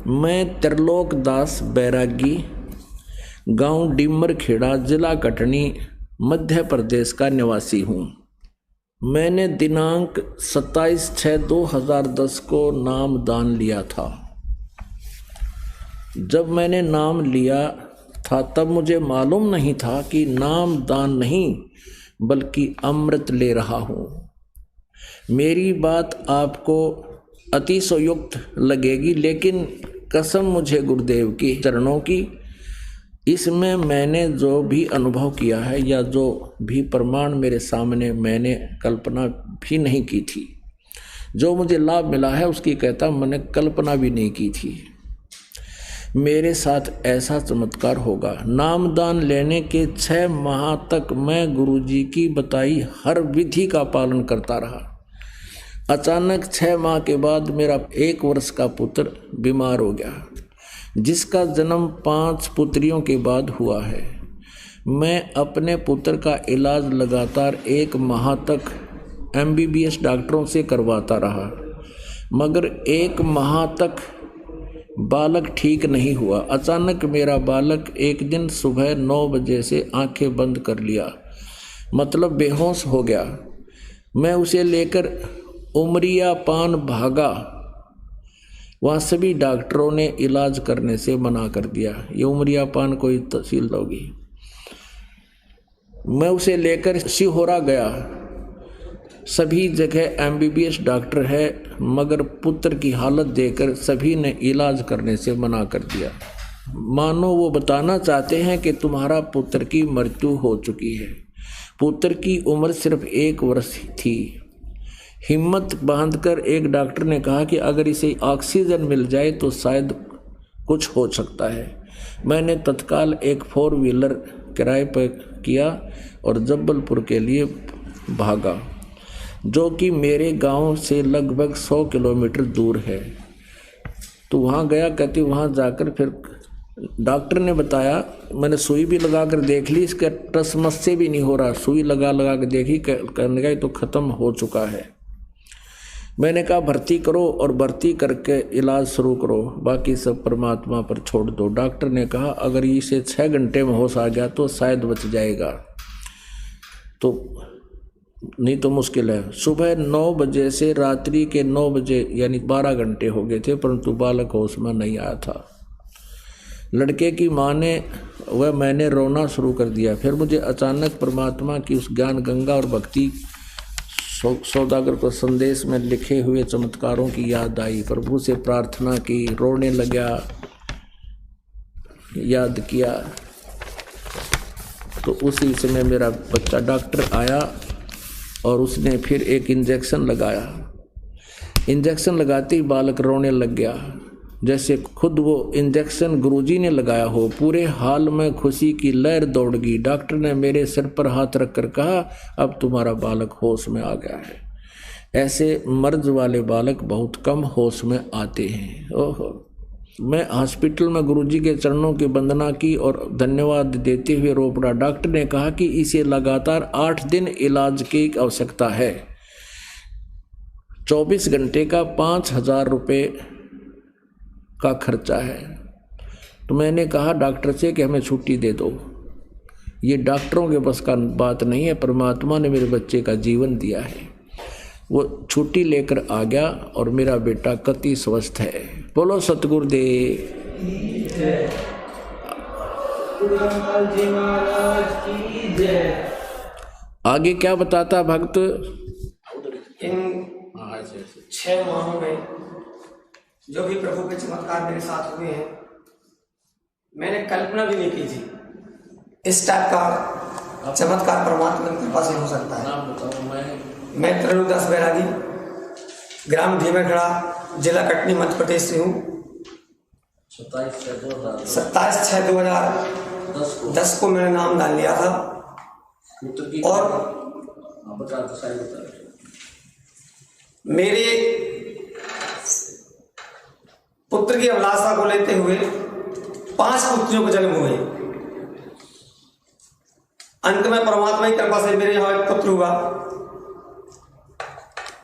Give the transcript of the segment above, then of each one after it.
मैं त्रिलोक दास बैरागी, गांव डिमर खेड़ा, जिला कटनी, मध्य प्रदेश का निवासी हूँ। मैंने दिनांक 27/6/2010 को नाम दान लिया था। जब मैंने नाम लिया था तब मुझे मालूम नहीं था कि नाम दान नहीं बल्कि अमृत ले रहा हूँ। मेरी बात आपको अतिशयोक्त लगेगी, लेकिन कसम मुझे गुरुदेव की चरणों की, इसमें मैंने जो भी अनुभव किया है या जो भी प्रमाण मेरे सामने मैंने कल्पना भी नहीं की थी, जो मुझे लाभ मिला है उसकी कहता मैंने कल्पना भी नहीं की थी मेरे साथ ऐसा चमत्कार होगा। नामदान लेने के 6 माह तक मैं गुरुजी की बताई हर विधि का पालन करता रहा। अचानक 6 माह के बाद मेरा 1 वर्ष का पुत्र बीमार हो गया, जिसका जन्म 5 पुत्रियों के बाद हुआ है। मैं अपने पुत्र का इलाज लगातार 1 माह तक MBBS डॉक्टरों से करवाता रहा, मगर 1 माह तक बालक ठीक नहीं हुआ। अचानक मेरा बालक एक दिन सुबह 9 बजे से आंखें बंद कर लिया, मतलब बेहोश हो गया। मैं उसे लेकर उमरिया पान भागा। वहाँ सभी डॉक्टरों ने इलाज करने से मना कर दिया। ये उमरिया पान कोई तहसील होगी। मैं उसे लेकर सिहोरा गया। सभी जगह MBBS डॉक्टर है, मगर पुत्र की हालत देखकर सभी ने इलाज करने से मना कर दिया। मानो वो बताना चाहते हैं कि तुम्हारा पुत्र की मृत्यु हो चुकी है। पुत्र की उम्र सिर्फ 1 वर्ष थी। हिम्मत बांधकर एक डॉक्टर ने कहा कि अगर इसे ऑक्सीजन मिल जाए तो शायद कुछ हो सकता है। मैंने तत्काल एक 4 व्हीलर किराए पर किया और जबलपुर के लिए भागा, जो कि मेरे गांव से लगभग 100 किलोमीटर दूर है। तो वहाँ गया। कहती वहाँ जाकर फिर डॉक्टर ने बताया, मैंने सुई भी लगा कर देख ली, इसका टसमस से भी नहीं हो रहा। सुई लगा कर देखी, कहने का तो ख़त्म हो चुका है। मैंने कहा भर्ती करो और भर्ती करके इलाज शुरू करो, बाकी सब परमात्मा पर छोड़ दो। डॉक्टर ने कहा अगर इसे 6 घंटे में होश आ गया तो शायद बच जाएगा, तो नहीं तो मुश्किल है। सुबह 9 बजे से रात्रि के 9 बजे यानी 12 घंटे हो गए थे, परंतु बालक होश में नहीं आया था। लड़के की माँ ने वह मैंने रोना शुरू कर दिया। फिर मुझे अचानक परमात्मा की उस ज्ञान गंगा और भक्ति सौदागर को संदेश में लिखे हुए चमत्कारों की याद आई। प्रभु से प्रार्थना की, रोने लगा, याद किया। तो उसी समय मेरा बच्चा डॉक्टर आया और उसने फिर एक इंजेक्शन लगाया। इंजेक्शन लगाते ही बालक रोने लग गया, जैसे खुद वो इंजेक्शन गुरुजी ने लगाया हो। पूरे हाल में खुशी की लहर दौड़ गई। डॉक्टर ने मेरे सिर पर हाथ रखकर कहा अब तुम्हारा बालक होश में आ गया है। ऐसे मर्ज वाले बालक बहुत कम होश में आते हैं। ओहो। मैं हॉस्पिटल में गुरुजी के चरणों की वंदना की और धन्यवाद देते हुए रो पड़ा। डॉक्टर ने कहा कि इसे लगातार 8 दिन इलाज की आवश्यकता है। 24 घंटे का 5,000 रुपये का खर्चा है। तो मैंने कहा डॉक्टर से कि हमें छुट्टी दे दो, ये डॉक्टरों के बस का बात नहीं है, परमात्मा ने मेरे बच्चे का जीवन दिया है। वो छुट्टी लेकर आ गया और मेरा बेटा कति स्वस्थ है। बोलो सतगुरुदेव। आगे क्या बताता भक्त। इन 6 माहों में जो भी प्रभु के चमत्कार मेरे साथ हुए हैं, मैंने कल्पना भी नहीं की थी इस टाइप का चमत्कार परमात्मा की कृपा से हो सकता है। मैं त्रिलोक दास बैरागी, ग्राम ढीमरखेड़ा, जिला कटनी, मध्य प्रदेश से हूँ। 27/6/2010 को मैंने नाम दान लिया था और मेरे पुत्र की अभिलाषा को लेते हुए 5 पुत्रियों को जन्म हुए। अंत में परमात्मा की कृपा से मेरे यहाँ एक पुत्र हुआ,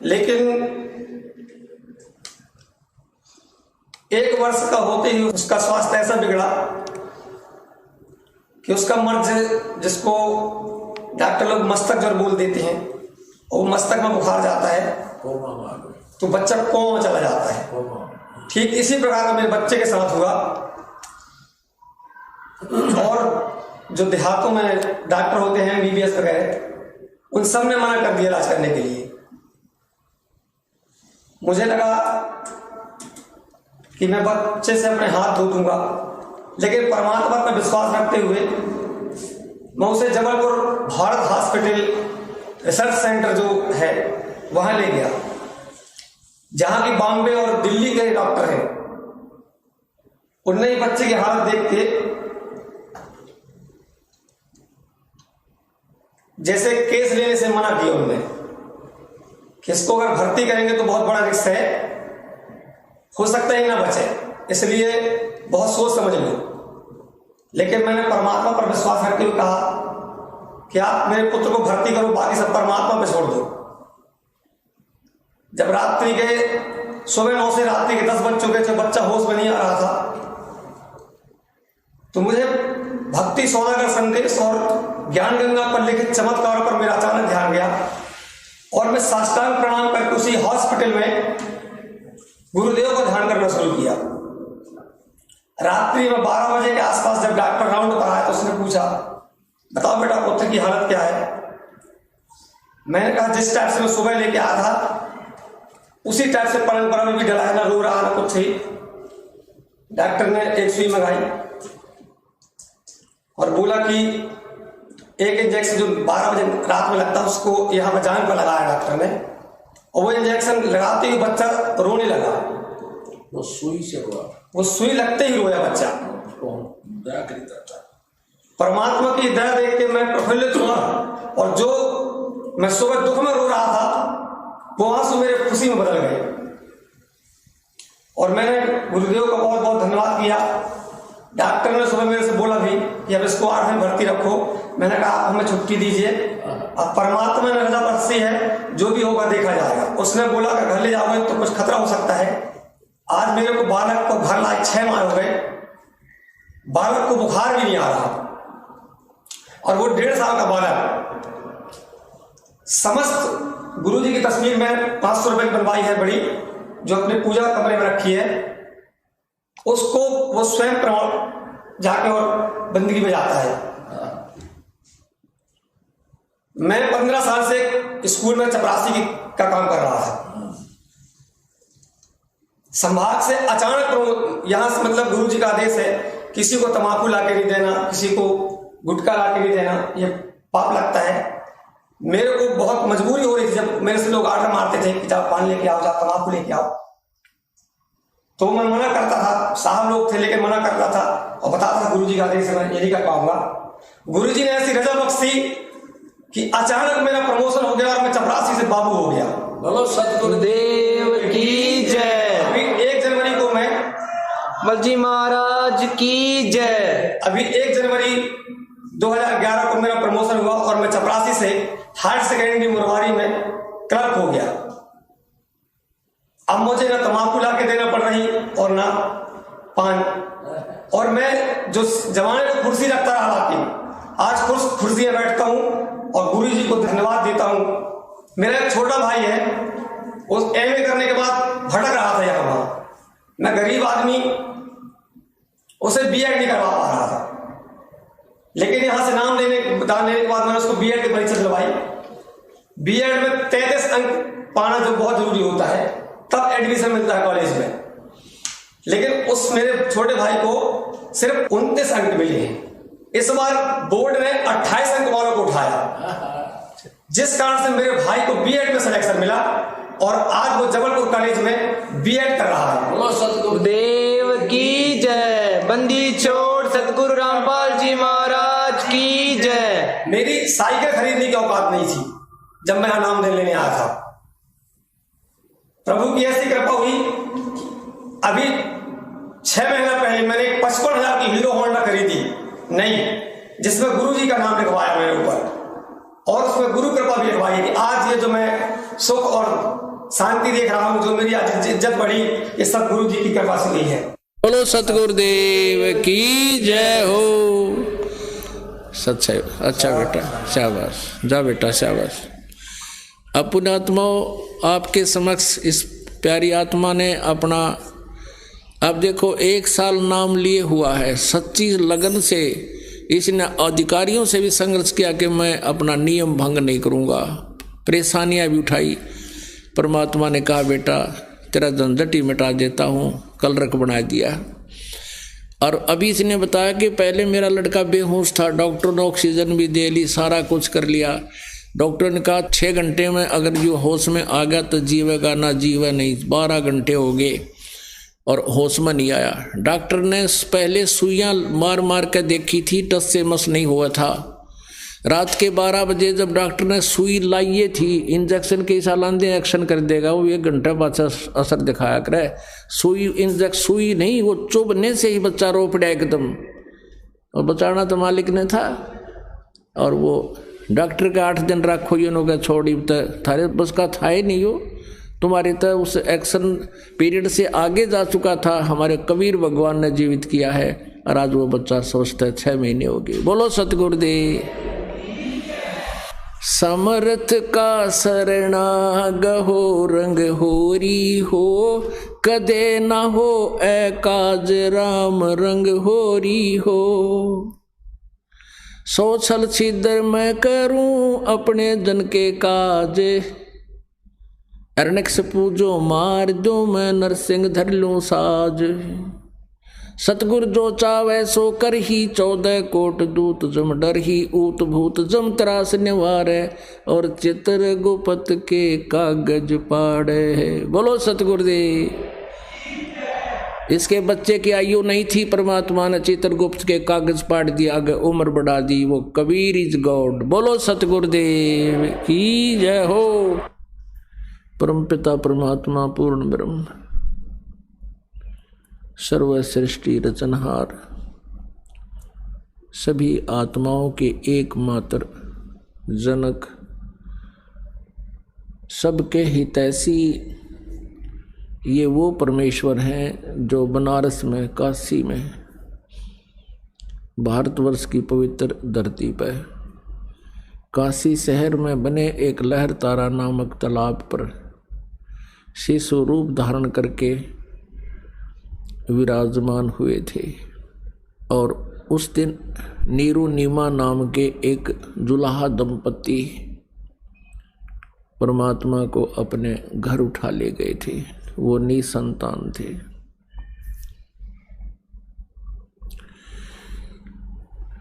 लेकिन 1 वर्ष का होते ही उसका स्वास्थ्य ऐसा बिगड़ा कि उसका मर्ज, जिसको डॉक्टर लोग मस्तक ज्वर बोल देते हैं, और मस्तक में बुखार जाता है तो बच्चा कोमा में चला जाता है। ठीक इसी प्रकार का मेरे बच्चे के साथ हुआ। और जो देहातों में डॉक्टर होते हैं MBBS वगैरह, उन सब ने मना कर दिया इलाज करने के लिए। मुझे लगा कि मैं बच्चे से अपने हाथ धो दूंगा, लेकिन परमात्मा पर विश्वास रखते हुए मैं उसे Jabalpur Bharat hospital research centre जो है वहां ले गया, जहां की बॉम्बे और दिल्ली के डॉक्टर हैं। उनने ही बच्चे की हालत देख के जैसे केस लेने से मना किया उन्होंने कि इसको अगर भर्ती करेंगे तो बहुत बड़ा रिस्क है, हो सकता है ना बचे, इसलिए बहुत सोच समझ लो। लेकिन मैंने परमात्मा पर विश्वास रखते हुए कहा कि आप मेरे पुत्र को भर्ती करो, बाकी सब परमात्मा पे छोड़ दो। जब रात्रि के सुबह 9 से रात्रि के 10 बज चुके थे, बच्चा होश में नहीं आ रहा था, तो मुझे भक्ति सौदागर संदेश और ज्ञान गंगा पर लिखित चमत्कार पर मेरा अचानक ध्यान गया और मैं साष्टांग प्रणाम करके उसी हॉस्पिटल में गुरुदेव को ध्यान करना शुरू किया। रात्रि में 12 बजे के आसपास जब डॉक्टर राउंड पर आया तो उसने पूछा, बताओ बेटा पुत्र की हालत क्या है। मैंने कहा जिस टाइप से मैं सुबह लेके आया था उसी टाइप से पलंग पर भी डला है, ना रो रहा ना कुछ ही। डॉक्टर ने एक सुई मंगाई और बोला कि एक इंजेक्शन जो 12 बजे रात में लगता है उसको यहाँ पर जान पर लगाया डॉक्टर ने, और वो इंजेक्शन लगाते ही बच्चा रोने लगा। वो सुई से हुआ, वो सुई लगते ही रोया बच्चा। परमात्मा की दया देख के मैं प्रफुल्लित हुआ, और जो मैं सुबह दुख में रो रहा था वो आंसू मेरे खुशी में बदल गए। और मैंने गुरुदेव का बहुत बहुत धन्यवाद किया। डॉक्टर ने सुबह मेरे से बोला भी कि अब इसको 8 दिन भर्ती रखो। मैंने कहा आप हमें छुट्टी दीजिए, अब परमात्मा में रजा बरसी है, जो भी होगा देखा जाएगा। उसने बोला कि घर ले जाओगे तो कुछ खतरा हो सकता है। आज मेरे को बालक को घर लाए 6 माह हो गए, बालक को बुखार भी नहीं आ रहा, और वो 1.5 साल का बालक। समस्त गुरुजी की तस्वीर में 500 रुपए की बनवाई है बड़ी, जो अपने पूजा कमरे में रखी है, उसको वो स्वयं जाके और बंदगी में जाता है। मैं 15 साल से स्कूल में चपरासी का काम कर रहा था। संभाग से अचानक यहां से, मतलब गुरुजी का आदेश है, किसी को तंबाकू लाके नहीं देना, किसी को गुटखा लाके नहीं देना, ये पाप लगता है। मेरे को बहुत मजबूरी हो रही थी, जब मेरे से लोग आर्डर मारते थे कि जाओ पान लेके आओ, जाओ तंबाकू लेके आओ, तो मैं मना करता था। साहब लोग थे लेकिन मना करता था और बताता था गुरुजी का आदेश है, मैं ये नहीं कर पाऊंगा। गुरुजी ने ऐसी रजा बख्शी कि अचानक मेरा प्रमोशन हो गया और मैं चपरासी से बाबू हो गया। बोलो सतगुरुदेव की जय। अभी 1 जनवरी को मैं बलजी महाराज की जय। अभी 1 जनवरी 2011 को मेरा प्रमोशन हुआ और मैं चपरासी से हायर सेकेंडरी मुरवारी में क्लर्क हो गया। अब मुझे ना तंबाकू ला के देना पड़ रही और ना पान, और मैं जो जमाने में कुर्सी रखता रहा लाके, आज कुर्सी में बैठता हूं और गुरु जी को धन्यवाद देता हूं। मेरा एक छोटा भाई है, उस MA करने के बाद भटक रहा था यहाँ वहां। मैं गरीब आदमी, उसे B.Ed नहीं करवा पा रहा था, लेकिन यहां से नाम लेने के बाद मैंने उसको B.Ed की परीक्षा दिलवाई। B.Ed में 33 अंक पाना जो बहुत जरूरी होता है, तब एडमिशन मिलता है कॉलेज में। लेकिन उस मेरे छोटे भाई को सिर्फ 29 अंक मिले हैं। इस बार बोर्ड ने 28 अंक वालों को उठाया, जिस कारण से मेरे भाई को B.Ed में सिलेक्शन मिला और आज वो जबलपुर कॉलेज में B.Ed कर रहा है। बोलो सतगुरुदेव की जय। बंदी छोड़ सतगुरु रामपाल जी महाराज की जय। मेरी साइकिल खरीदने की औकात नहीं थी जब मैं नाम लेने आया था। प्रभु की ऐसी कृपा हुई, अभी 6 महीना पहले मैंने 55,000 की हीरो होंडा खरीदी नहीं, जिसमें गुरु जी का नाम लिखवाया मेरे ऊपर, और उसमें गुरु कृपा भी लिखवाई कि आज ये जो मैं सुख और शांति देख रहा हूँ। जो मेरी आज इज्जत बढ़ी ये सब गुरु जी की कृपा से हुई है। बोलो सतगुरुदेव की जय हो। सच्चा, अच्छा बेटा, शाबाश, जा बेटा, शाबाश। अब पुण्यात्माओं, आपके समक्ष इस प्यारी आत्मा ने अपना, अब देखो 1 साल नाम लिए हुआ है, सच्ची लगन से इसने अधिकारियों से भी संघर्ष किया कि मैं अपना नियम भंग नहीं करूँगा, परेशानियाँ भी उठाई। परमात्मा ने कहा बेटा तेरा झंझट ही मिटा देता हूँ, कल रख बना दिया। और अभी इसने बताया कि पहले मेरा लड़का बेहोश था, डॉक्टर ने ऑक्सीजन भी दे ली, सारा कुछ कर लिया। डॉक्टर ने कहा 6 घंटे में अगर जो होश में आ गया तो जीवेगा, ना जीवे नहीं। 12 घंटे हो गए और होश में नहीं आया। डॉक्टर ने पहले सुइयां मार मार के देखी थी, टस से मस नहीं हुआ था। रात के 12 बजे जब डॉक्टर ने सुई लाई थी, इंजेक्शन के सालांदे एक्शन कर देगा वो, 1 घंटा बाद असर दिखाया करे। सुई नहीं, वो चुभने से ही बच्चा रो पड़ा एकदम, और बचाना तो मालिक ने था। और वो डॉक्टर के 8 दिन रखो, ये लोग छोड़ी तो थारे बस का था ही नहीं हो, तुम्हारे तो उस एक्शन पीरियड से आगे जा चुका था। हमारे कबीर भगवान ने जीवित किया है और आज वो बच्चा स्वस्थ है, 6 महीने हो गए। बोलो सतगुरुदेव। समर्थ का शरणागहो रंग होरी हो, कदे न हो ए काज राम रंग होरी हो। सोचल छिदर मैं करूं अपने जन के काज, अरनक से पूजो मार दो मैं नरसिंह धर लूं साज। सतगुरु जो चावे सो कर ही, 14 कोट दूत जम डर ही, ऊत भूत जम त्रास निवारे, और चित्र गुपत के कागज पाड़े। बोलो सतगुरुदेव। इसके बच्चे की आयु नहीं थी, परमात्मा ने चित्रगुप्त के कागज पाड़ दिया, आगे उम्र बढ़ा दी। वो कबीर इज गॉड। बोलो सतगुरुदेव की जय हो। परमपिता परमात्मा पूर्ण ब्रह्म सर्व सृष्टि रचनहार, सभी आत्माओं के एकमात्र जनक, सबके हितैषी, ये वो परमेश्वर हैं जो बनारस में, काशी में, भारतवर्ष की पवित्र धरती पर, काशी शहर में बने एक लहर तारा नामक तालाब पर शिशु रूप धारण करके विराजमान हुए थे। और उस दिन नीरू नीमा नाम के एक जुलाहा दंपति परमात्मा को अपने घर उठा ले गए थे। वो निसंतान थे।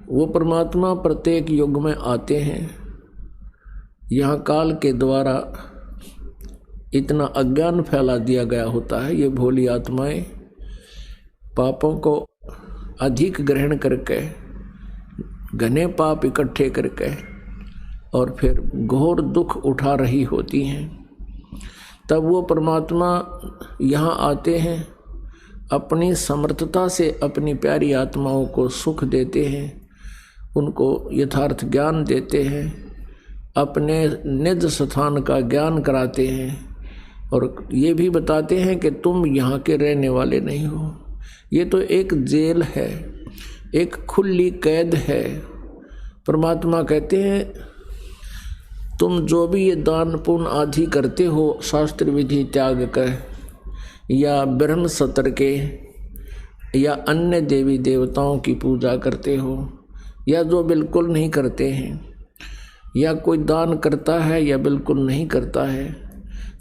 वो परमात्मा प्रत्येक युग में आते हैं। यहाँ काल के द्वारा इतना अज्ञान फैला दिया गया होता है। ये भोली आत्माएं पापों को अधिक ग्रहण करके, घने पाप इकट्ठे करके, और फिर घोर दुख उठा रही होती हैं। तब वो परमात्मा यहाँ आते हैं, अपनी समर्थता से अपनी प्यारी आत्माओं को सुख देते हैं, उनको यथार्थ ज्ञान देते हैं, अपने निज स्थान का ज्ञान कराते हैं, और ये भी बताते हैं कि तुम यहाँ के रहने वाले नहीं हो। ये तो एक जेल है, एक खुली कैद है। परमात्मा कहते हैं तुम जो भी ये दान पुण्य आदि करते हो, शास्त्र विधि त्याग कर, या ब्रह्म सत्र के, या अन्य देवी देवताओं की पूजा करते हो, या जो बिल्कुल नहीं करते हैं, या कोई दान करता है या बिल्कुल नहीं करता है,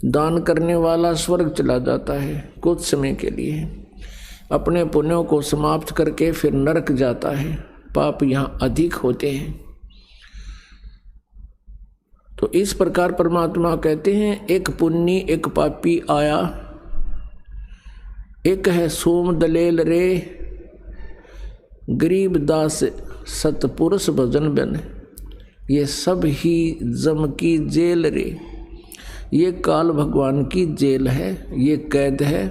दान करने वाला स्वर्ग चला जाता है कुछ समय के लिए, अपने पुण्यों को समाप्त करके फिर नरक जाता है। पाप यहाँ अधिक होते हैं। तो इस प्रकार परमात्मा कहते हैं एक पुण्य एक पापी आया, एक है सोम दलेल रे, गरीब दास सतपुरुष भजन बन। ये सब ही जम की जेल रे, ये काल भगवान की जेल है, ये कैद है।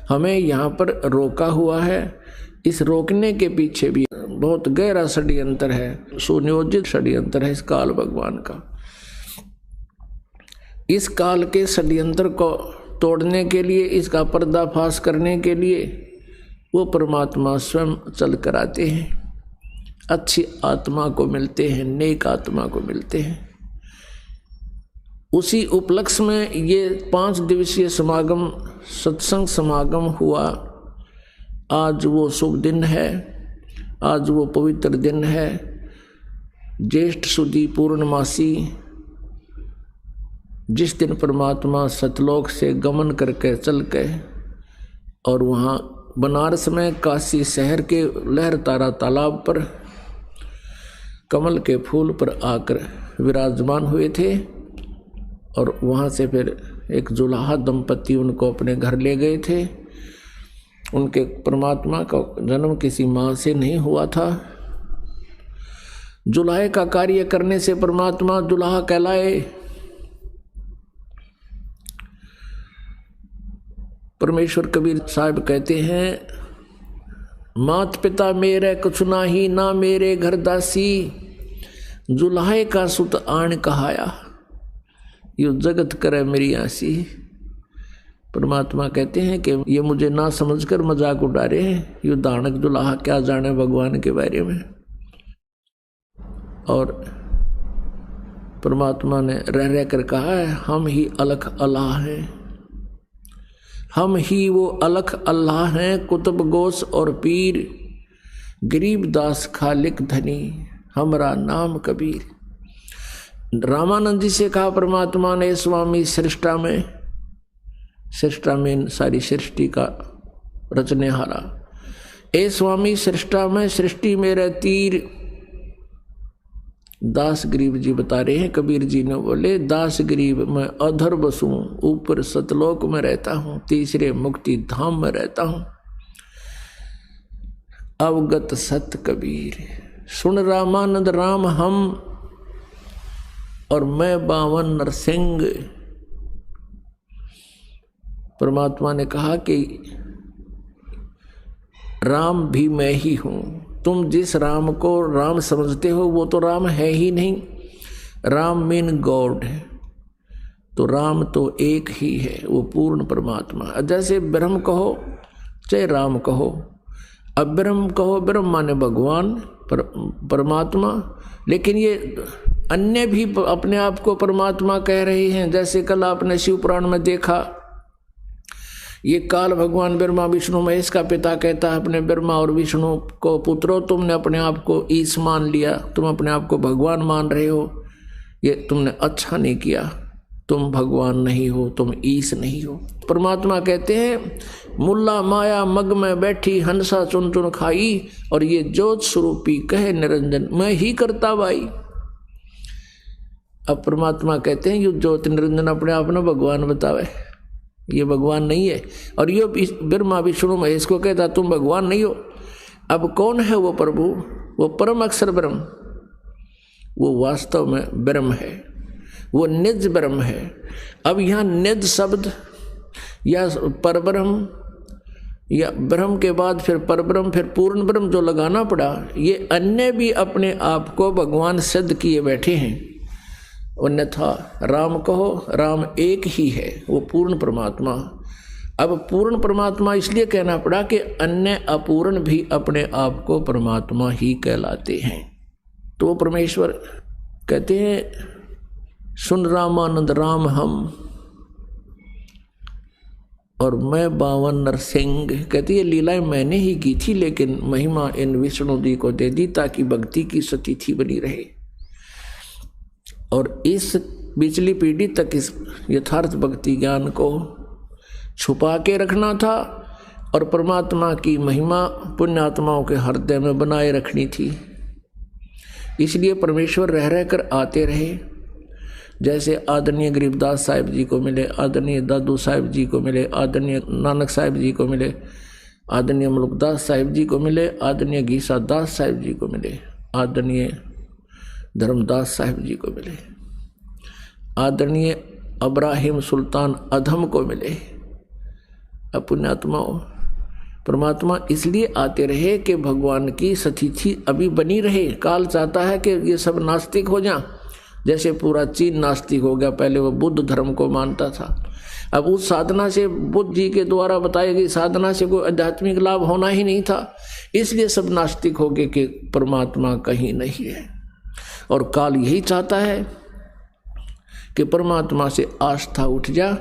हमें यहाँ पर रोका हुआ है। इस रोकने के पीछे भी बहुत गहरा षड्यंत्र है, सुनियोजित षड्यंत्र है इस काल भगवान का। इस काल के षड्यंत्र को तोड़ने के लिए, इसका पर्दाफाश करने के लिए वो परमात्मा स्वयं चल कर आते हैं, अच्छी आत्मा को मिलते हैं, नेक आत्मा को मिलते हैं। उसी उपलक्ष्य में ये 5 दिवसीय समागम, सत्संग समागम हुआ। आज वो शुभ दिन है, आज वो पवित्र दिन है, ज्येष्ठ सुदी पूर्णमासी, जिस दिन परमात्मा सतलोक से गमन करके चल के और वहाँ बनारस में काशी शहर के लहर तारा तालाब पर कमल के फूल पर आकर विराजमान हुए थे। और वहाँ से फिर एक जुलाहा दंपति उनको अपने घर ले गए थे। उनके परमात्मा का जन्म किसी माँ से नहीं हुआ था। जुलाहे का कार्य करने से परमात्मा जुलाहा कहलाए। परमेश्वर कबीर साहब कहते हैं, मात पिता मेरे कुछ नाही, ना मेरे घर दासी, जुलाहे का सुत आन कहाया, यो जगत करे मेरी आसी। परमात्मा कहते हैं कि ये मुझे ना समझकर मजाक उड़ा रहे हैं, यो दानक दुल्हा क्या जाने भगवान के बारे में। और परमात्मा ने रह रह कर कहा है, हम ही अलख अल्लाह हैं, हम ही वो अलख अल्लाह हैं, कुतुब गोस और पीर, गरीब दास खालिक धनी, हमरा नाम कबीर। रामानंद जी से कहा परमात्मा ने, स्वामी सृष्टा में सारी सृष्टि का रचने हारा, ए स्वामी सृष्टा में सृष्टि मेरे तीर। दास गरीब जी बता रहे हैं, कबीर जी ने बोले, दास गरीब मैं अधर बसूं, ऊपर सतलोक में रहता हूं, तीसरे मुक्ति धाम में रहता हूं। अवगत सत कबीर, सुन रामानंद राम हम, और मैं 52 नरसिंह। परमात्मा ने कहा कि राम भी मैं ही हूं। तुम जिस राम को राम समझते हो वो तो राम है ही नहीं। राम मीन गॉड है, तो राम तो एक ही है, वो पूर्ण परमात्मा। जैसे ब्रह्म कहो चाहे राम कहो, अब ब्रह्म कहो, ब्रह्म माने भगवान परमात्मा, लेकिन ये अन्य भी अपने आप को परमात्मा कह रहे हैं। जैसे कल आपने शिव पुराण में देखा, ये काल भगवान ब्रह्मा विष्णु महेश का पिता कहता है अपने ब्रह्मा और विष्णु को, पुत्रो तुमने अपने आप को ईश मान लिया, तुम अपने आप को भगवान मान रहे हो, ये तुमने अच्छा नहीं किया, तुम भगवान नहीं हो, तुम ईश नहीं हो। परमात्मा कहते हैं, मुल्ला माया मग में बैठी, हंसा चुन चुन खाई, और ये ज्योत स्वरूपी कहे निरंजन, मैं ही करता भाई। अब परमात्मा कहते हैं, ये ज्योत निरंजन अपने आप में भगवान बतावे, ये भगवान नहीं है। और ये ब्रह्मा विष्णु महेश को कहता तुम भगवान नहीं हो। अब कौन है वो प्रभु? वो परम अक्षर ब्रह्म, वो वास्तव में ब्रह्म है, वो निज ब्रह्म है। अब यहाँ निज शब्द या परब्रह्म या ब्रह्म के बाद फिर परब्रह्म, फिर पूर्ण ब्रह्म जो लगाना पड़ा, ये अन्य भी अपने आप को भगवान सिद्ध किए बैठे हैं। अन्यथा राम कहो, राम एक ही है, वो पूर्ण परमात्मा। अब पूर्ण परमात्मा इसलिए कहना पड़ा कि अन्य अपूर्ण भी अपने आप को परमात्मा ही कहलाते हैं। तो वो परमेश्वर कहते हैं, सुन रामानंद राम हम, और मैं 52 नरसिंह। कहती है लीलाएं मैंने ही की थी, लेकिन महिमा इन विष्णु जी को दे दी ताकि भक्ति की सतिथि बनी रहे। और इस पिछली पीढ़ी तक इस यथार्थ भक्ति ज्ञान को छुपा के रखना था, और परमात्मा की महिमा पुण्यात्माओं के हृदय में बनाए रखनी थी। इसलिए परमेश्वर रह रह कर आते रहे। जैसे आदरणीय गरीबदास साहिब जी को मिले, आदरणीय दादू साहिब जी को मिले, आदरणीय नानक साहिब जी को मिले, आदरणीय मुल्कदास साहिब जी को मिले, आदरणीय गीसा दास साहिब जी को मिले, आदरणीय धर्मदास साहिब जी को मिले, आदरणीय अब्राहिम सुल्तान अधम को मिले। पुण्यात्माओं, परमात्मा इसलिए आते रहे कि भगवान की सतिथि अभी बनी रहे। काल चाहता है कि ये सब नास्तिक हो जाएं, जैसे पूरा चीन नास्तिक हो गया, पहले वो बुद्ध धर्म को मानता था। अब उस साधना से, बुद्ध जी के द्वारा बताई गई साधना से कोई आध्यात्मिक लाभ होना ही नहीं था, इसलिए सब नास्तिक हो गए कि परमात्मा कहीं नहीं है। और काल यही चाहता है कि परमात्मा से आस्था उठ जा,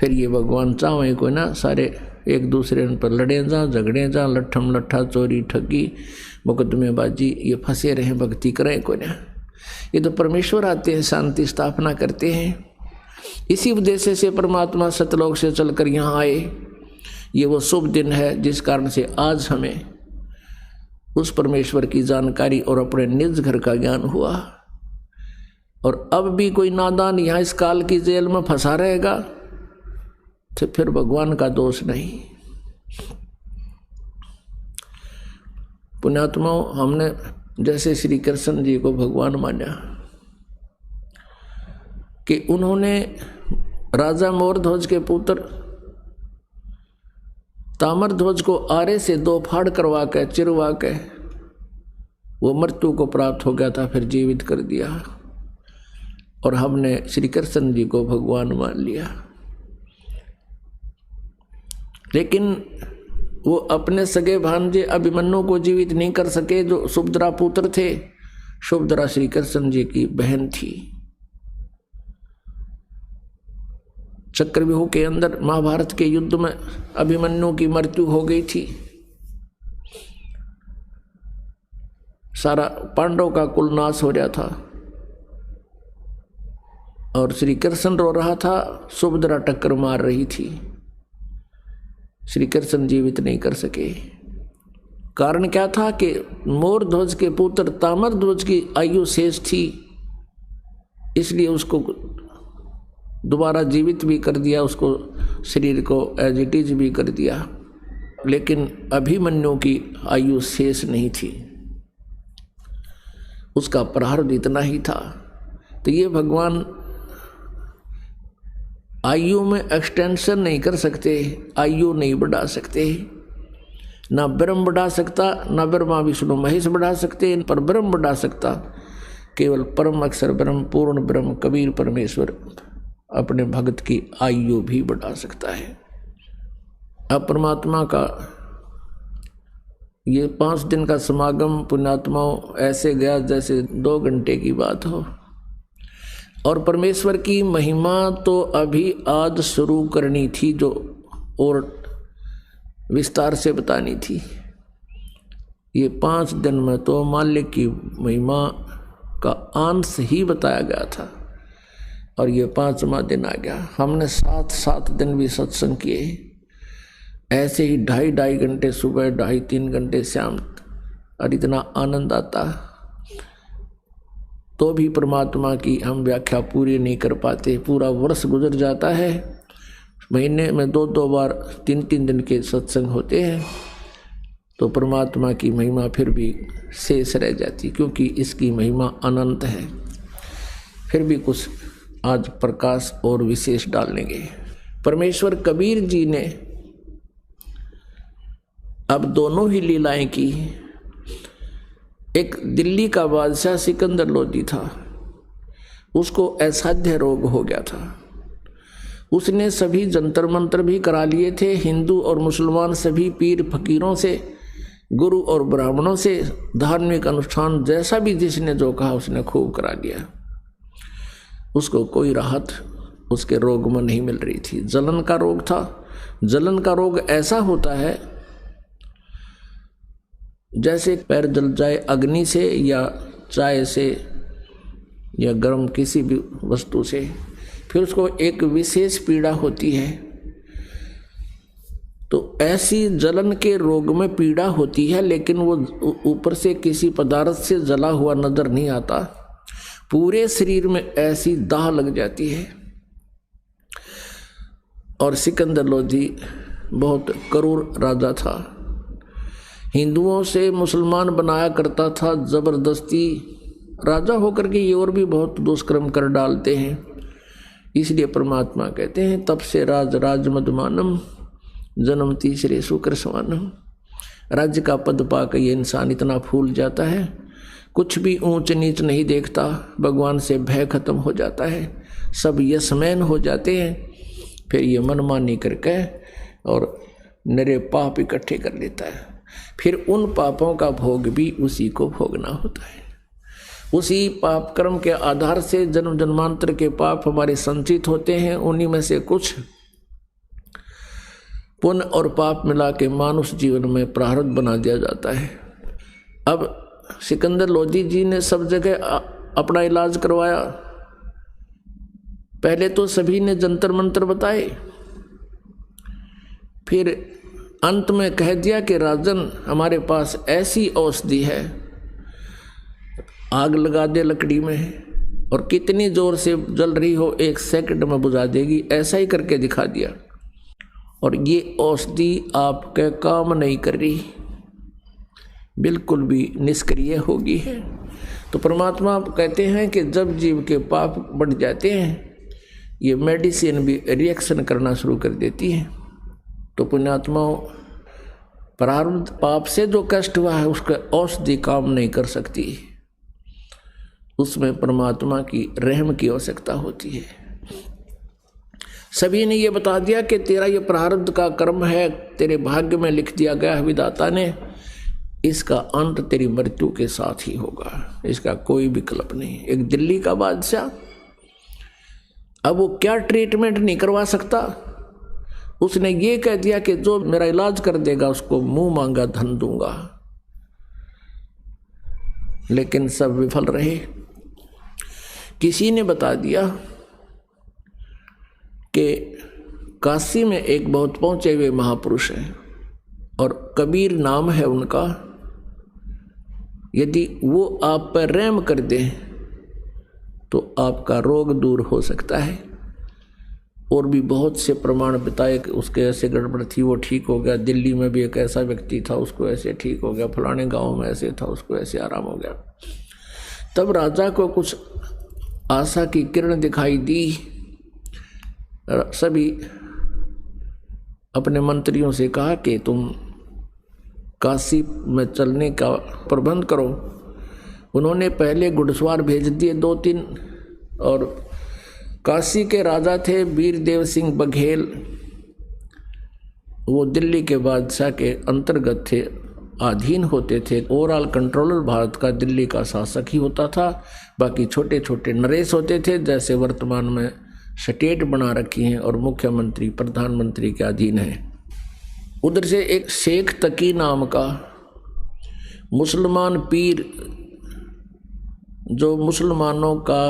फिर ये भगवान चाहे को ना सारे एक दूसरे पर लड़े जा, झगड़े जा, लट्ठम लट्ठा, चोरी ठगी, मुकदमेबाजी, ये फंसे रहे, भक्ति करें को ना। ये तो परमेश्वर आते हैं, शांति स्थापना करते हैं। इसी उद्देश्य से परमात्मा सतलोक से चलकर यहाँ आए। ये वो शुभ दिन है जिस कारण से आज हमें उस परमेश्वर की जानकारी और अपने निज घर का ज्ञान हुआ। और अब भी कोई नादान यहाँ इस काल की जेल में फंसा रहेगा तो फिर भगवान का दोष नहीं। पुण्यात्माओं, हमने जैसे श्री कृष्ण जी को भगवान माना कि उन्होंने राजा मोरध्वज के पुत्र ताम्रध्वज को आरे से 2 फाड़ करवा के, चिरवा के वो मृत्यु को प्राप्त हो गया था, फिर जीवित कर दिया। और हमने श्री कृष्ण जी को भगवान मान लिया। लेकिन वो अपने सगे भांजे अभिमन्यु को जीवित नहीं कर सके, जो सुभद्रा पुत्र थे। सुभद्रा श्री कृष्ण जी की बहन थी। चक्रव्यूह के अंदर महाभारत के युद्ध में अभिमन्यु की मृत्यु हो गई थी। सारा पांडव का कुल नाश हो रहा था और श्री कृष्ण रो रहा था, सुभद्रा टक्कर मार रही थी। श्री कृष्ण जीवित नहीं कर सके। कारण क्या था कि मोरध्वज के पुत्र ताम्रध्वज की आयु शेष थी, इसलिए उसको दोबारा जीवित भी कर दिया, उसको शरीर को एज इट इज भी कर दिया। लेकिन अभिमन्यु की आयु शेष नहीं थी, उसका प्रारब्ध इतना ही था। तो ये भगवान आयु में एक्सटेंशन नहीं कर सकते, आयु नहीं बढ़ा सकते। ना ब्रह्म बढ़ा सकता, ना ब्रह्मा विष्णु महेश बढ़ा सकते, पर ब्रह्म बढ़ा सकता केवल परम अक्षर ब्रह्म, पूर्ण ब्रह्म कबीर परमेश्वर अपने भगत की आयु भी बढ़ा सकता है। अब परमात्मा का ये 5 दिन का समागम पुण्यात्माओं ऐसे गया जैसे 2 घंटे की बात हो। और परमेश्वर की महिमा तो अभी आज शुरू करनी थी, जो और विस्तार से बतानी थी। ये 5 दिन में तो मालिक की महिमा का अंश ही बताया गया था और ये 5वां दिन आ गया। हमने 7 दिन भी सत्संग किए, ऐसे ही 2.5 घंटे सुबह, 2.5-3 घंटे शाम, और इतना आनंद आता तो भी परमात्मा की हम व्याख्या पूरी नहीं कर पाते। पूरा वर्ष गुजर जाता है, महीने में 2-2 बार 3-3 दिन के सत्संग होते हैं, तो परमात्मा की महिमा फिर भी शेष रह जाती, क्योंकि इसकी महिमा अनंत है। फिर भी कुछ आज प्रकाश और विशेष डालेंगे। परमेश्वर कबीर जी ने अब दोनों ही लीलाएं की। एक दिल्ली का बादशाह सिकंदर लोदी था, उसको असाध्य रोग हो गया था। उसने सभी जंतर मंत्र भी करा लिए थे, हिंदू और मुसलमान सभी पीर फकीरों से, गुरु और ब्राह्मणों से, धार्मिक अनुष्ठान जैसा भी जिसने जो कहा उसने खूब करा लिया। उसको कोई राहत उसके रोग में नहीं मिल रही थी। जलन का रोग था। जलन का रोग ऐसा होता है जैसे पैर जल जाए अग्नि से या चाय से या गर्म किसी भी वस्तु से, फिर उसको एक विशेष पीड़ा होती है। तो ऐसी जलन के रोग में पीड़ा होती है, लेकिन वो ऊपर से किसी पदार्थ से जला हुआ नजर नहीं आता, पूरे शरीर में ऐसी दाह लग जाती है। और सिकंदर लोधी बहुत क्रूर राजा था, हिंदुओं से मुसलमान बनाया करता था जबरदस्ती। राजा होकर के ये और भी बहुत दुष्कर्म कर डालते हैं। इसलिए परमात्मा कहते हैं तब से राज मदमानम जन्म तीसरे शुक्र स्वानम। राज्य का पद पाकर ये इंसान इतना फूल जाता है, कुछ भी ऊंच नीच नहीं देखता, भगवान से भय खत्म हो जाता है, सब यशमैन हो जाते हैं। फिर ये मनमानी करके और नरे पाप इकट्ठे कर लेता है, फिर उन पापों का भोग भी उसी को भोगना होता है। उसी पाप कर्म के आधार से जन्म जन्मांतर के पाप हमारे संचित होते हैं, उन्हीं में से कुछ पुण्य और पाप मिला के मानुष जीवन में प्रारब्ध बना दिया जाता है। अब सिकंदर लोधी जी ने सब जगह अपना इलाज करवाया। पहले तो सभी ने जंतर मंत्र बताए, फिर अंत में कह दिया कि राजन हमारे पास ऐसी औषधि है, आग लगा दे लकड़ी में और कितनी जोर से जल रही हो 1 सेकंड में बुझा देगी, ऐसा ही करके दिखा दिया। और ये औषधि आपके काम नहीं कर रही, बिल्कुल भी निष्क्रिय होगी है। तो परमात्मा कहते हैं कि जब जीव के पाप बढ़ जाते हैं, ये मेडिसिन भी रिएक्शन करना शुरू कर देती है। तो पुण्यात्माओं, प्रारब्ध पाप से जो कष्ट हुआ है उसका औषधि काम नहीं कर सकती, उसमें परमात्मा की रहम की आवश्यकता होती है। सभी ने ये बता दिया कि तेरा ये प्रारब्ध का कर्म है, तेरे भाग्य में लिख दिया गया है विधाता ने, इसका अंत तेरी मृत्यु के साथ ही होगा, इसका कोई विकल्प नहीं। एक दिल्ली का बादशाह, अब वो क्या ट्रीटमेंट नहीं करवा सकता, उसने ये कह दिया कि जो मेरा इलाज कर देगा उसको मुंह मांगा धन दूंगा। लेकिन सब विफल रहे। किसी ने बता दिया कि काशी में एक बहुत पहुंचे हुए महापुरुष हैं और कबीर नाम है उनका, यदि वो आप पर रहम कर दें तो आपका रोग दूर हो सकता है। और भी बहुत से प्रमाण बताए कि उसके ऐसे गड़बड़ थी वो ठीक हो गया, दिल्ली में भी एक ऐसा व्यक्ति था उसको ऐसे ठीक हो गया, फलाने गांव में ऐसे था उसको ऐसे आराम हो गया। तब राजा को कुछ आशा की किरण दिखाई दी। सभी अपने मंत्रियों से कहा कि तुम काशी में चलने का प्रबंध करो। उन्होंने पहले घुड़सवार भेज दिए 2-3, और काशी के राजा थे वीरदेव सिंह बघेल, वो दिल्ली के बादशाह के अंतर्गत थे, अधीन होते थे। ओवरऑल कंट्रोलर भारत का दिल्ली का शासक ही होता था, बाकी छोटे छोटे नरेश होते थे, जैसे वर्तमान में स्टेट बना रखी हैं और मुख्यमंत्री प्रधानमंत्री के अधीन है। उधर से एक शेख तकी नाम का मुसलमान पीर, जो मुसलमानों का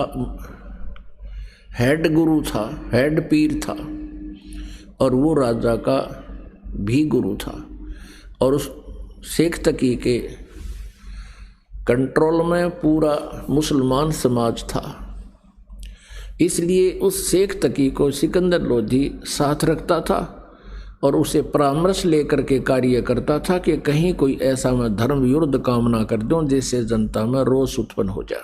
हेड गुरु था, हेड पीर था, और वो राजा का भी गुरु था, और उस शेख तकी के कंट्रोल में पूरा मुसलमान समाज था। इसलिए उस शेख तकी को सिकंदर लोधी साथ रखता था और उसे परामर्श लेकर के कार्य करता था कि कहीं कोई ऐसा मैं धर्म विरुद्ध काम ना कर दूं जिससे जनता में रोष उत्पन्न हो जाए।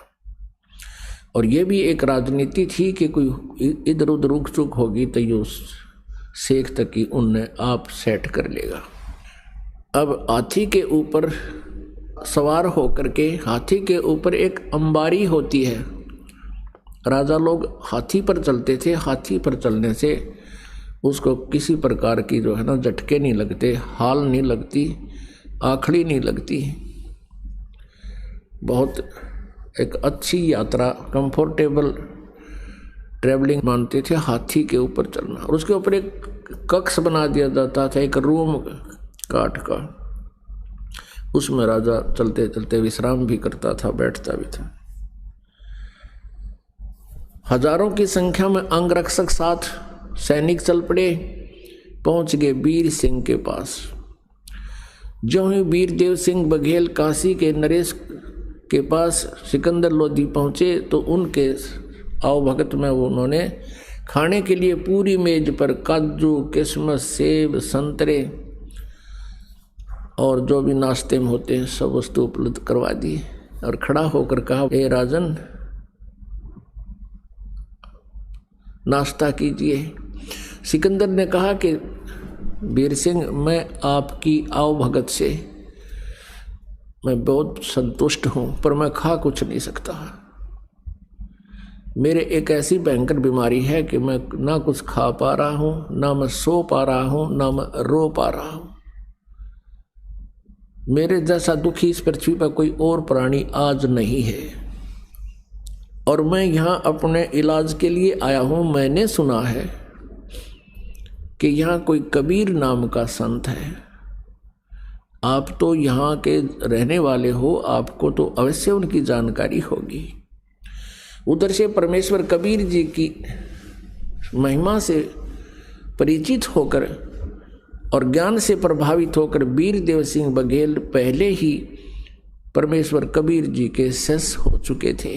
और ये भी एक राजनीति थी कि कोई इधर उधर रुक चुक होगी तो ये शेख तकी उनने आप सेट कर लेगा। अब हाथी के ऊपर सवार होकर के, हाथी के ऊपर एक अंबारी होती है, राजा लोग हाथी पर चलते थे। हाथी पर चलने से उसको किसी प्रकार की जो है ना झटके नहीं लगते, हाल नहीं लगती, आखड़ी नहीं लगती। बहुत एक अच्छी यात्रा, कंफर्टेबल ट्रैवलिंग मानते थे हाथी के ऊपर चलना। और उसके ऊपर एक कक्ष बना दिया जाता था, एक रूम काठ का, उसमें राजा चलते चलते विश्राम भी करता था, बैठता भी था। हजारों की संख्या में अंगरक्षक साथ सैनिक चल पड़े, पहुंच गए वीर सिंह के पास। जो ही वीरदेव सिंह बघेल काशी के नरेश के पास सिकंदर लोधी पहुंचे तो उनके आवभगत में उन्होंने खाने के लिए पूरी मेज पर काजू, किशमिश, सेब, संतरे और जो भी नाश्ते में होते हैं सब वस्तु उपलब्ध करवा दी। और खड़ा होकर कहा, ए राजन, नाश्ता कीजिए। सिकंदर ने कहा कि वीर सिंह, मैं आपकी आवभगत से मैं बहुत संतुष्ट हूँ, पर मैं खा कुछ नहीं सकता। मेरे एक ऐसी भयंकर बीमारी है कि मैं ना कुछ खा पा रहा हूँ, ना मैं सो पा रहा हूँ, ना मैं रो पा रहा हूँ। मेरे जैसा दुखी इस पृथ्वी पर कोई और प्राणी आज नहीं है। और मैं यहाँ अपने इलाज के लिए आया हूँ। मैंने सुना है कि यहाँ कोई कबीर नाम का संत है। आप तो यहाँ के रहने वाले हो, आपको तो अवश्य उनकी जानकारी होगी। उधर से परमेश्वर कबीर जी की महिमा से परिचित होकर और ज्ञान से प्रभावित होकर वीरदेव सिंह बघेल पहले ही परमेश्वर कबीर जी के शिष्य हो चुके थे।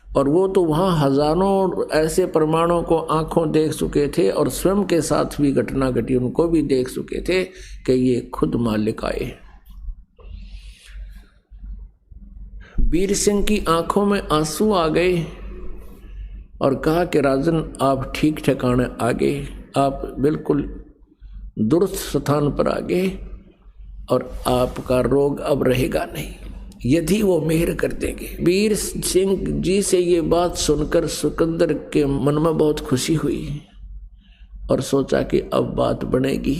और वो तो वहाँ हजारों ऐसे प्रमाणों को आंखों देख चुके थे और स्वयं के साथ भी घटना घटी उनको भी देख चुके थे कि ये खुद मालिक आए। वीर सिंह की आंखों में आंसू आ गए और कहा कि राजन, आप ठीक ठिकाने आ गए, आप बिल्कुल दुरुस्त स्थान पर आ गए और आपका रोग अब रहेगा नहीं, यदि वो मेहर कर देंगे। वीर सिंह जी से ये बात सुनकर सिकंदर के मन में बहुत खुशी हुई और सोचा कि अब बात बनेगी।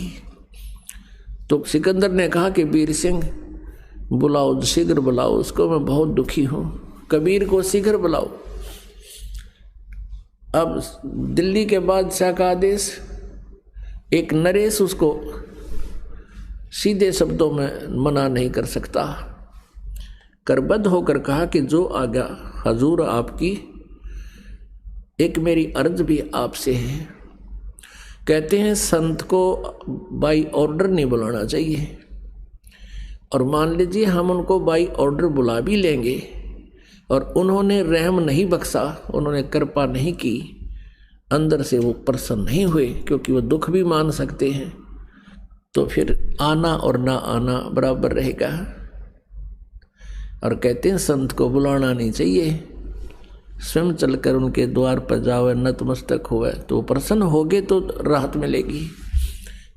तो सिकंदर ने कहा कि वीर सिंह बुलाओ, शीघ्र बुलाओ उसको, मैं बहुत दुखी हूँ, कबीर को शीघ्र बुलाओ। अब दिल्ली के बादशाह का आदेश, एक नरेश उसको सीधे शब्दों में मना नहीं कर सकता। करबद्ध होकर कहा कि जो आज्ञा हजूर आपकी, एक मेरी अर्ज भी आपसे है। कहते हैं संत को बाई ऑर्डर नहीं बुलाना चाहिए, और मान लीजिए हम उनको बाई ऑर्डर बुला भी लेंगे और उन्होंने रहम नहीं बख्शा, उन्होंने कृपा नहीं की, अंदर से वो प्रसन्न नहीं हुए, क्योंकि वो दुख भी मान सकते हैं, तो फिर आना और ना आना बराबर रहेगा। और कहते हैं संत को बुलाना नहीं चाहिए, स्वयं चलकर उनके द्वार पर जावे, नतमस्तक होवे, तो प्रसन्न होगे तो राहत मिलेगी,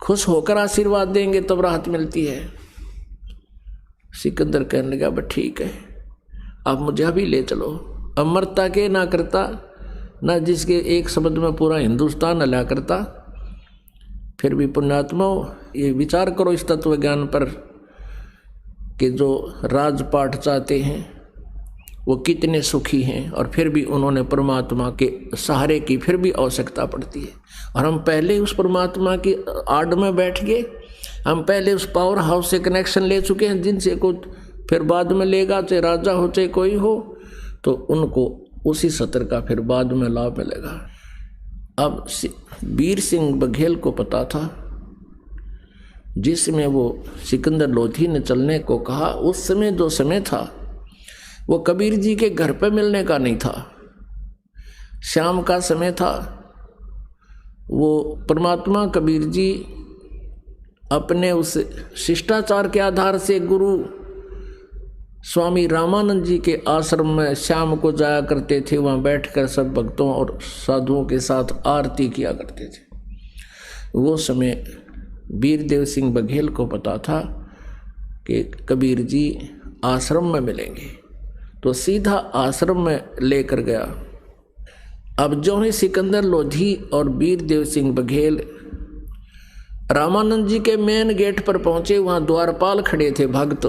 खुश होकर आशीर्वाद देंगे तब राहत मिलती है। सिकंदर कहने लगा, बस ठीक है, आप मुझे अभी ले चलो। अमरता के ना करता, ना जिसके एक शब्द में पूरा हिंदुस्तान हला करता। फिर भी पुण्यात्मा ये विचार करो इस तत्व ज्ञान पर कि जो राजपाट चाहते हैं वो कितने सुखी हैं, और फिर भी उन्होंने परमात्मा के सहारे की फिर भी आवश्यकता पड़ती है। और हम पहले उस परमात्मा की आड़ में बैठ गए, हम पहले उस पावर हाउस से कनेक्शन ले चुके हैं जिनसे को फिर बाद में लेगा, चाहे राजा हो चाहे कोई हो, तो उनको उसी सत्र का फिर बाद में लाभ मिलेगा। अब वीर सिंह बघेल को पता था, जिसमें वो सिकंदर लोधी ने चलने को कहा, उस समय जो समय था वो कबीर जी के घर पे मिलने का नहीं था, शाम का समय था। वो परमात्मा कबीर जी अपने उस शिष्टाचार के आधार से गुरु स्वामी रामानंद जी के आश्रम में शाम को जाया करते थे, वहाँ बैठकर सब भक्तों और साधुओं के साथ आरती किया करते थे। वो समय वीरदेव सिंह बघेल को पता था कि कबीर जी आश्रम में मिलेंगे, तो सीधा आश्रम में लेकर गया। अब जो ही सिकंदर लोधी और वीरदेव सिंह बघेल रामानंद जी के मेन गेट पर पहुंचे, वहां द्वारपाल खड़े थे भक्त।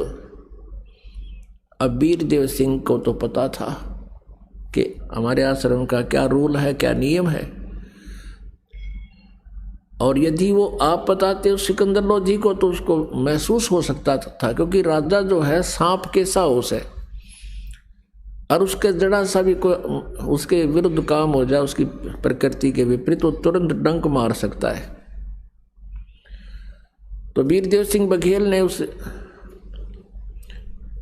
अब वीरदेव सिंह को तो पता था कि हमारे आश्रम का क्या रूल है, क्या नियम है, और यदि वो आप बताते हो सिकंदर लोधी को तो उसको महसूस हो सकता था, क्योंकि राजा जो है सांप के साहस है, और उसके जड़ा सा भी कोई उसके विरुद्ध काम हो जाए, उसकी प्रकृति के विपरीत, वो तुरंत डंक मार सकता है। तो वीरदेव सिंह बघेल ने उस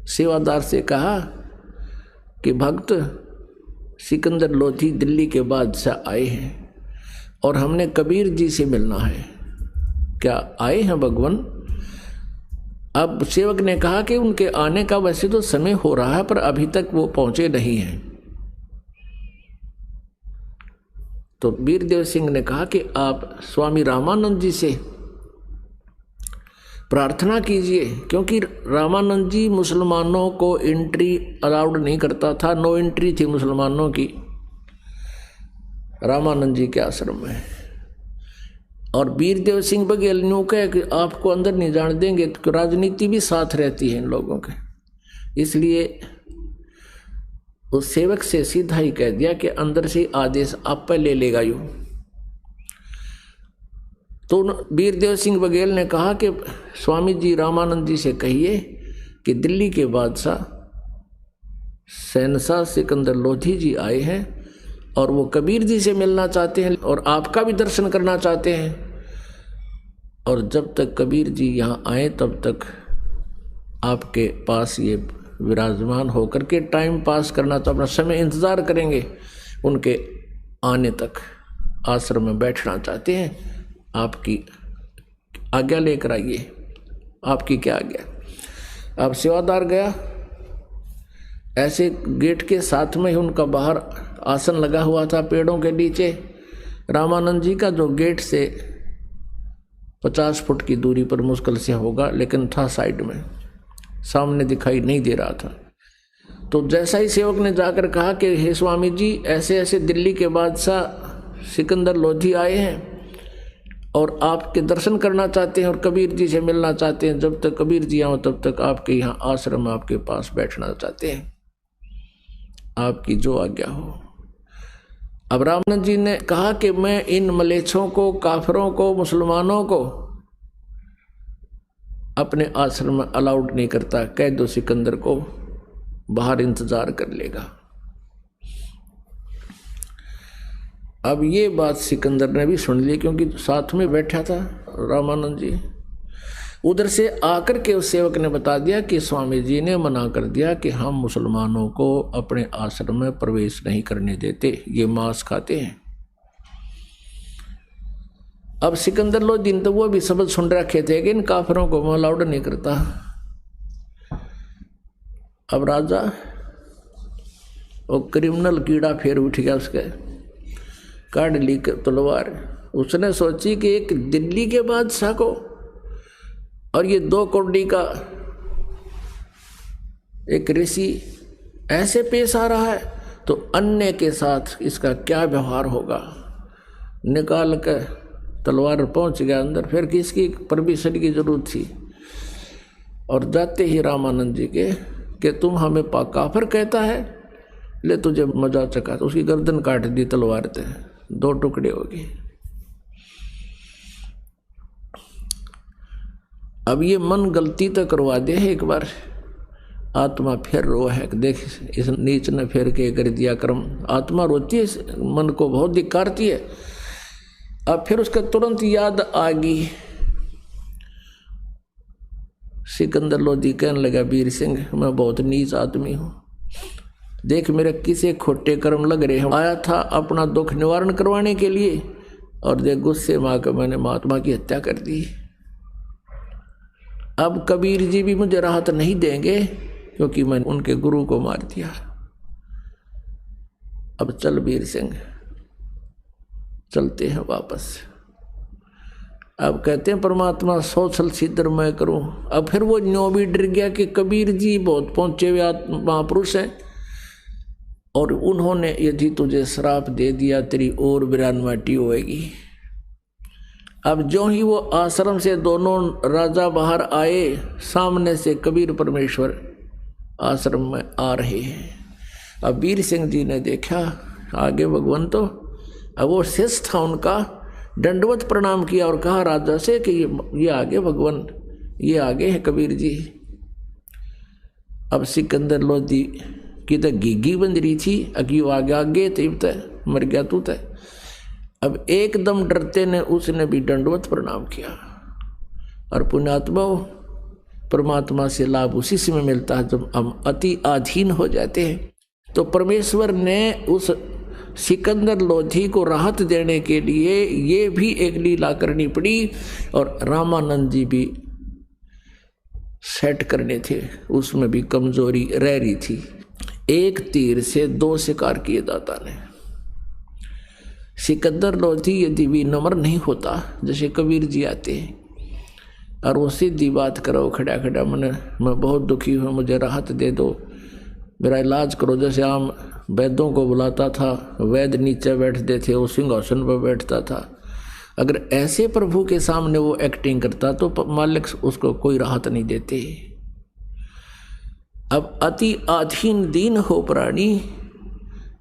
सेवादार से कहा कि भक्त सिकंदर लोधी दिल्ली के बादशाह आए हैं और हमने कबीर जी से मिलना है, क्या आए हैं भगवान? अब सेवक ने कहा कि उनके आने का वैसे तो समय हो रहा है, पर अभी तक वो पहुंचे नहीं हैं। तो वीरदेव सिंह ने कहा कि आप स्वामी रामानंद जी से प्रार्थना कीजिए, क्योंकि रामानंद जी मुसलमानों को एंट्री अलाउड नहीं करता था, नो एंट्री थी मुसलमानों की रामानंद जी के आश्रम में। और वीरदेव सिंह बघेल ने कहा कि आपको अंदर नहीं जाने देंगे, तो राजनीति भी साथ रहती है इन लोगों के, इसलिए उस सेवक से सीधा ही कह दिया कि अंदर से आदेश आप पे ले लेगा यूं। तो वीरदेव सिंह बघेल ने कहा कि स्वामी जी रामानंद जी से कहिए कि दिल्ली के बादशाह शहंशाह सिकंदर लोधी जी आए हैं और वो कबीर जी से मिलना चाहते हैं और आपका भी दर्शन करना चाहते हैं, और जब तक कबीर जी यहाँ आए तब तक आपके पास ये विराजमान होकर के टाइम पास करना, तो अपना समय इंतज़ार करेंगे, उनके आने तक आश्रम में बैठना चाहते हैं, आपकी आज्ञा लेकर आइए। आपकी क्या आज्ञा? अब सेवादार गया, ऐसे गेट के साथ में ही उनका बाहर आसन लगा हुआ था पेड़ों के नीचे। रामानंद जी का जो गेट से 50 फुट की दूरी पर मुश्किल से होगा, लेकिन था साइड में, सामने दिखाई नहीं दे रहा था। तो जैसा ही सेवक ने जाकर कहा कि हे स्वामी जी, ऐसे ऐसे दिल्ली के बादशाह सिकंदर लोधी आए हैं और आपके दर्शन करना चाहते हैं और कबीर जी से मिलना चाहते हैं, जब तक कबीर जी आओ तब तक आपके यहाँ आश्रम आपके पास बैठना चाहते हैं, आपकी जो आज्ञा हो। अब रामानंद जी ने कहा कि मैं इन मलेच्छों को, काफिरों को, मुसलमानों को अपने आश्रम में अलाउड नहीं करता, कह दो सिकंदर को बाहर इंतजार कर लेगा। अब ये बात सिकंदर ने भी सुन ली, क्योंकि साथ में बैठा था रामानंद जी। उधर से आकर के उस सेवक ने बता दिया कि स्वामी जी ने मना कर दिया कि हम मुसलमानों को अपने आश्रम में प्रवेश नहीं करने देते, ये मांस खाते हैं। अब सिकंदर लोधी तो वो भी शब्द सुन रखे थे कि इन काफिरों को मैं अलाउड नहीं करता। अब राजा वो क्रिमिनल कीड़ा फिर उठ गया, उसके काट ली तलवार। उसने सोची कि एक दिल्ली के बादशाह को और ये 2 कौड़ी का एक ऋषि ऐसे पेश आ रहा है, तो अन्य के साथ इसका क्या व्यवहार होगा। निकाल कर तलवार पहुंच गया अंदर, फिर किसकी परमिशन की जरूरत थी। और जाते ही रामानंद जी के कि तुम हमें काफिर कहता है, ले तुझे मजा चखा, तो उसकी गर्दन काट दी तलवार से, 2 टुकड़े हो गए। अब ये मन गलती तो करवा दे है एक बार, आत्मा फिर रो है, देख इस नीच ने फिर के कर दिया कर्म। आत्मा रोती है, मन को बहुत धिक्कारती है। अब फिर उसका तुरंत याद आ गई। सिकंदर लोधी कहने लगा, वीर सिंह मैं बहुत नीच आदमी हूँ, देख मेरे किसे खोटे कर्म लग रहे हैं। आया था अपना दुख निवारण करवाने के लिए, और देख गुस्से में आकर मैंने महात्मा की हत्या कर दी। अब कबीर जी भी मुझे राहत नहीं देंगे, क्योंकि मैंने उनके गुरु को मार दिया। अब चल वीर सिंह, चलते हैं वापस। अब कहते हैं परमात्मा सोचल सिद्धर मैं करूं। अब फिर वो न्यो भी डर गया कि कबीर जी बहुत पहुंचे हुए महापुरुष हैं, और उन्होंने यदि तुझे श्राप दे दिया तेरी और बिरान माटी होएगी। अब जो ही वो आश्रम से दोनों राजा बाहर आए, सामने से कबीर परमेश्वर आश्रम में आ रहे हैं। अब वीर सिंह जी ने देखा आगे भगवान, तो अब वो शिष्य था उनका, दंडवत प्रणाम किया और कहा राजा से कि ये आगे भगवान, ये आगे है कबीर जी। अब सिकंदर लोधी की तो घीघी बन रही थी, अगी आगे आगे तब तक मर गया तू तय। अब एकदम डरते ने उसने भी दंडवत प्रणाम किया। और पुण्यात्मा परमात्मा से लाभ उसी समय मिलता है जब हम अति अधीन हो जाते हैं। तो परमेश्वर ने उस सिकंदर लोधी को राहत देने के लिए ये भी एक लीला करनी पड़ी, और रामानंद जी भी सेट करने थे, उसमें भी कमजोरी रह रही थी। एक तीर से 2 शिकार किए दाता ने। सिकंदर लोधी यदि भी नम्र नहीं होता, जैसे कबीर जी आते हैं, और वो सीधी बात करो खड़ा खड़ा, मैं बहुत दुखी हूँ, मुझे राहत दे दो, मेरा इलाज करो। जैसे आम वैद्यों को बुलाता था, वैद्य नीचे बैठते थे, वो सिंहासन पर बैठता था। अगर ऐसे प्रभु के सामने वो एक्टिंग करता तो मालिक उसको कोई राहत नहीं देते। अब अति आधीन दीन हो प्राणी,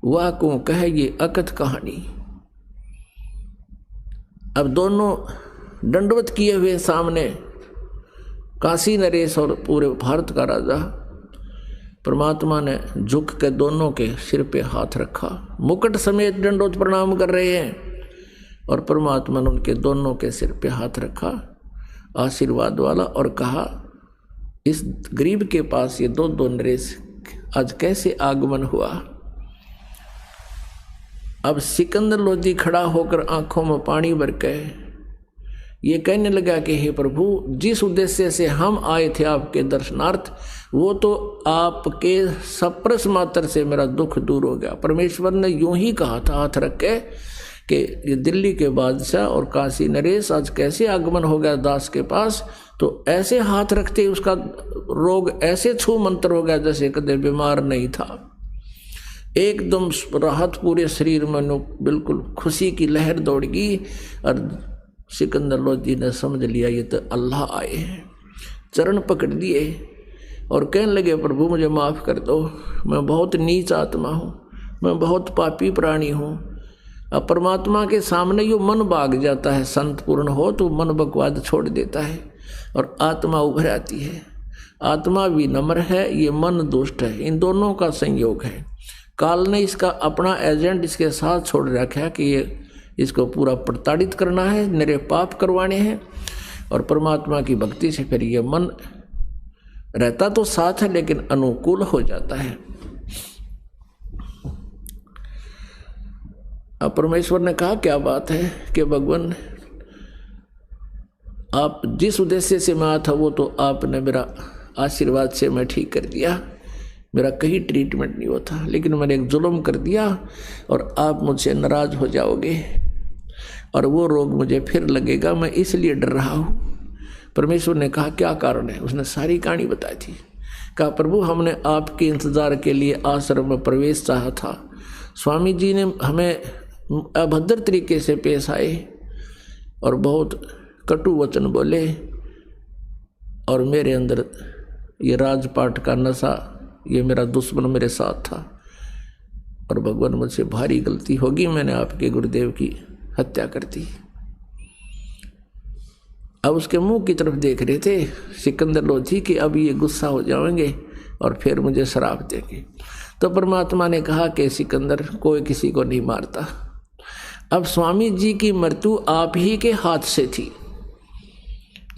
वह को कहे ये अकथ कहानी। अब दोनों दंडवत किए हुए सामने, काशी नरेश और पूरे भारत का राजा, परमात्मा ने झुक के दोनों के सिर पे हाथ रखा, मुकुट समेत दंडवत प्रणाम कर रहे हैं, और परमात्मा ने उनके दोनों के सिर पे हाथ रखा आशीर्वाद वाला, और कहा इस गरीब के पास ये दो नरेश आज कैसे आगमन हुआ। अब सिकंदर लोधी खड़ा होकर आंखों में पानी भर के ये कहने लगा कि हे प्रभु, जिस उद्देश्य से हम आए थे आपके दर्शनार्थ, वो तो आपके सप्रस मात्र से मेरा दुख दूर हो गया। परमेश्वर ने यूं ही कहा था हाथ रख के कि ये दिल्ली के बादशाह और काशी नरेश आज कैसे आगमन हो गया दास के पास, तो ऐसे हाथ रखते उसका रोग ऐसे छू मंत्र हो गया जैसे कदे बीमार नहीं था। एकदम राहत पूरे शरीर में, बिल्कुल खुशी की लहर दौड़ गई, और सिकंदर लोधी ने समझ लिया ये तो अल्लाह आए हैं। चरण पकड़ दिए और कहने लगे प्रभु मुझे माफ़ कर दो, मैं बहुत नीच आत्मा हूँ, मैं बहुत पापी प्राणी हूँ। अब परमात्मा के सामने यो मन भाग जाता है, संत पूर्ण हो तो मन बकवाद छोड़ देता है और आत्मा उभर आती है। आत्मा भी नम्र है, ये मन दुष्ट है, इन दोनों का संयोग है। काल ने इसका अपना एजेंट इसके साथ छोड़ रखा है कि ये इसको पूरा प्रताड़ित करना है, मेरे पाप करवाने हैं, और परमात्मा की भक्ति से फिर ये मन रहता तो साथ है लेकिन अनुकूल हो जाता है। अब परमेश्वर ने कहा क्या बात है कि भगवान आप जिस उद्देश्य से मैं आया था वो तो आपने मेरा आशीर्वाद से मैं ठीक कर दिया, मेरा कहीं ट्रीटमेंट नहीं होता, लेकिन मैंने एक जुल्म कर दिया और आप मुझसे नाराज हो जाओगे और वो रोग मुझे फिर लगेगा, मैं इसलिए डर रहा हूँ। परमेश्वर ने कहा क्या कारण है, उसने सारी कहानी बताई थी। कहा प्रभु हमने आपके इंतजार के लिए आश्रम में प्रवेश चाहा था, स्वामी जी ने हमें अभद्र तरीके से पेश आए और बहुत कटु वचन बोले, और मेरे अंदर ये राजपाट का नशा, ये मेरा दुश्मन मेरे साथ था, और भगवान मुझसे भारी गलती होगी, मैंने आपके गुरुदेव की हत्या कर दी। अब उसके मुंह की तरफ देख रहे थे सिकंदर लोधी कि अब ये गुस्सा हो जाएंगे और फिर मुझे श्राप देंगे। तो परमात्मा ने कहा कि सिकंदर कोई किसी को नहीं मारता। अब स्वामी जी की मृत्यु आप ही के हाथ से थी,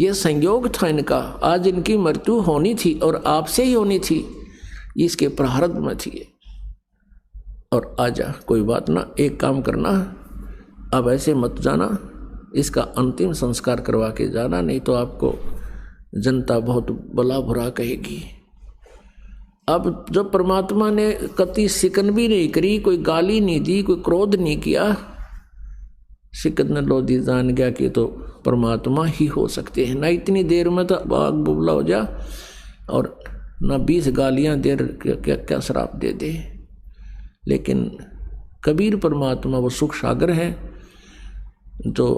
ये संयोग था इनका, आज इनकी मृत्यु होनी थी और आपसे ही होनी थी, इसके प्रारब्ध में थी। और आजा कोई बात ना, एक काम करना, अब ऐसे मत जाना, इसका अंतिम संस्कार करवा के जाना, नहीं तो आपको जनता बहुत भला बुरा कहेगी। अब जब परमात्मा ने कति सिकन भी नहीं करी, कोई गाली नहीं दी, कोई क्रोध नहीं किया, सिकंदर लोधी जान गया कि तो परमात्मा ही हो सकते हैं। ना इतनी देर में तो बाग बुबला हो जा और ना 20 गालियां दे क्या क्या श्राप दे दे। लेकिन कबीर परमात्मा वो सुख सागर है जो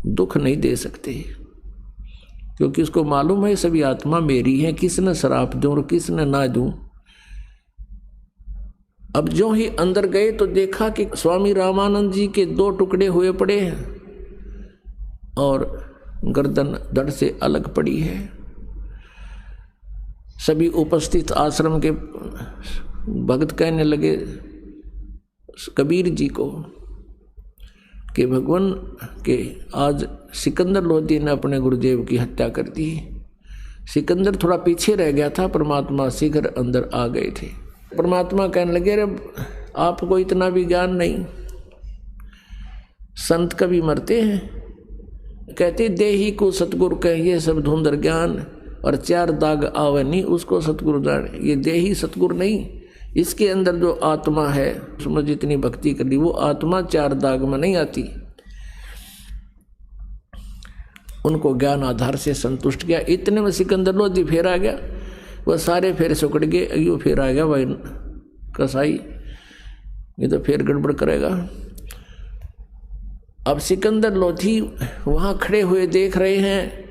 दुख नहीं दे सकते, क्योंकि उसको मालूम है सभी आत्मा मेरी है, किसने श्राप दूं और किसने ना दूं। अब जो ही अंदर गए तो देखा कि स्वामी रामानंद जी के 2 टुकड़े हुए पड़े हैं और गर्दन धड़ से अलग पड़ी है। सभी उपस्थित आश्रम के भक्त कहने लगे कबीर जी को कि भगवान के आज सिकंदर लोधी ने अपने गुरुदेव की हत्या कर दी। सिकंदर थोड़ा पीछे रह गया था, परमात्मा शीघ्र अंदर आ गए थे। परमात्मा कहने लगे अरे आपको इतना भी ज्ञान नहीं, संत कभी मरते हैं, कहते देही को सतगुरु कहिए सब धुंधर ज्ञान, और 4 दाग आवे नहीं उसको सतगुरु जाने। ये देही सतगुरु नहीं, इसके अंदर जो आत्मा है उसमें जितनी भक्ति कर ली वो आत्मा 4 दाग में नहीं आती। उनको ज्ञान आधार से संतुष्ट किया। इतने में सिकंदर लोधी फिर आ गया। वह सारे फेर सुकड़ गए। यो फिर आ गया भाई कसाई, ये तो फिर गड़बड़ करेगा। अब सिकंदर लोधी वहां खड़े हुए देख रहे हैं।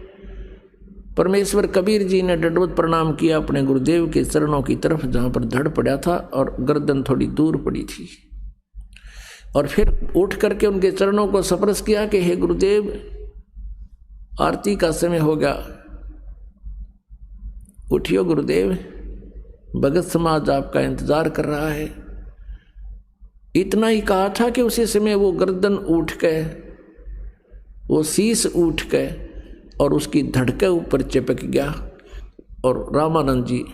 परमेश्वर कबीर जी ने दंडवत प्रणाम किया अपने गुरुदेव के चरणों की तरफ, जहां पर धड़ पड़ा था और गर्दन थोड़ी दूर पड़ी थी, और फिर उठ करके उनके चरणों को स्पर्श किया कि हे गुरुदेव, आरती का समय हो गया, उठियो गुरुदेव, भगत समाज आपका इंतजार कर रहा है। इतना ही कहा था कि उसी समय वो गर्दन उठ के, वो शीश उठ के और उसकी धड़के ऊपर चिपक गया, और रामानंद जी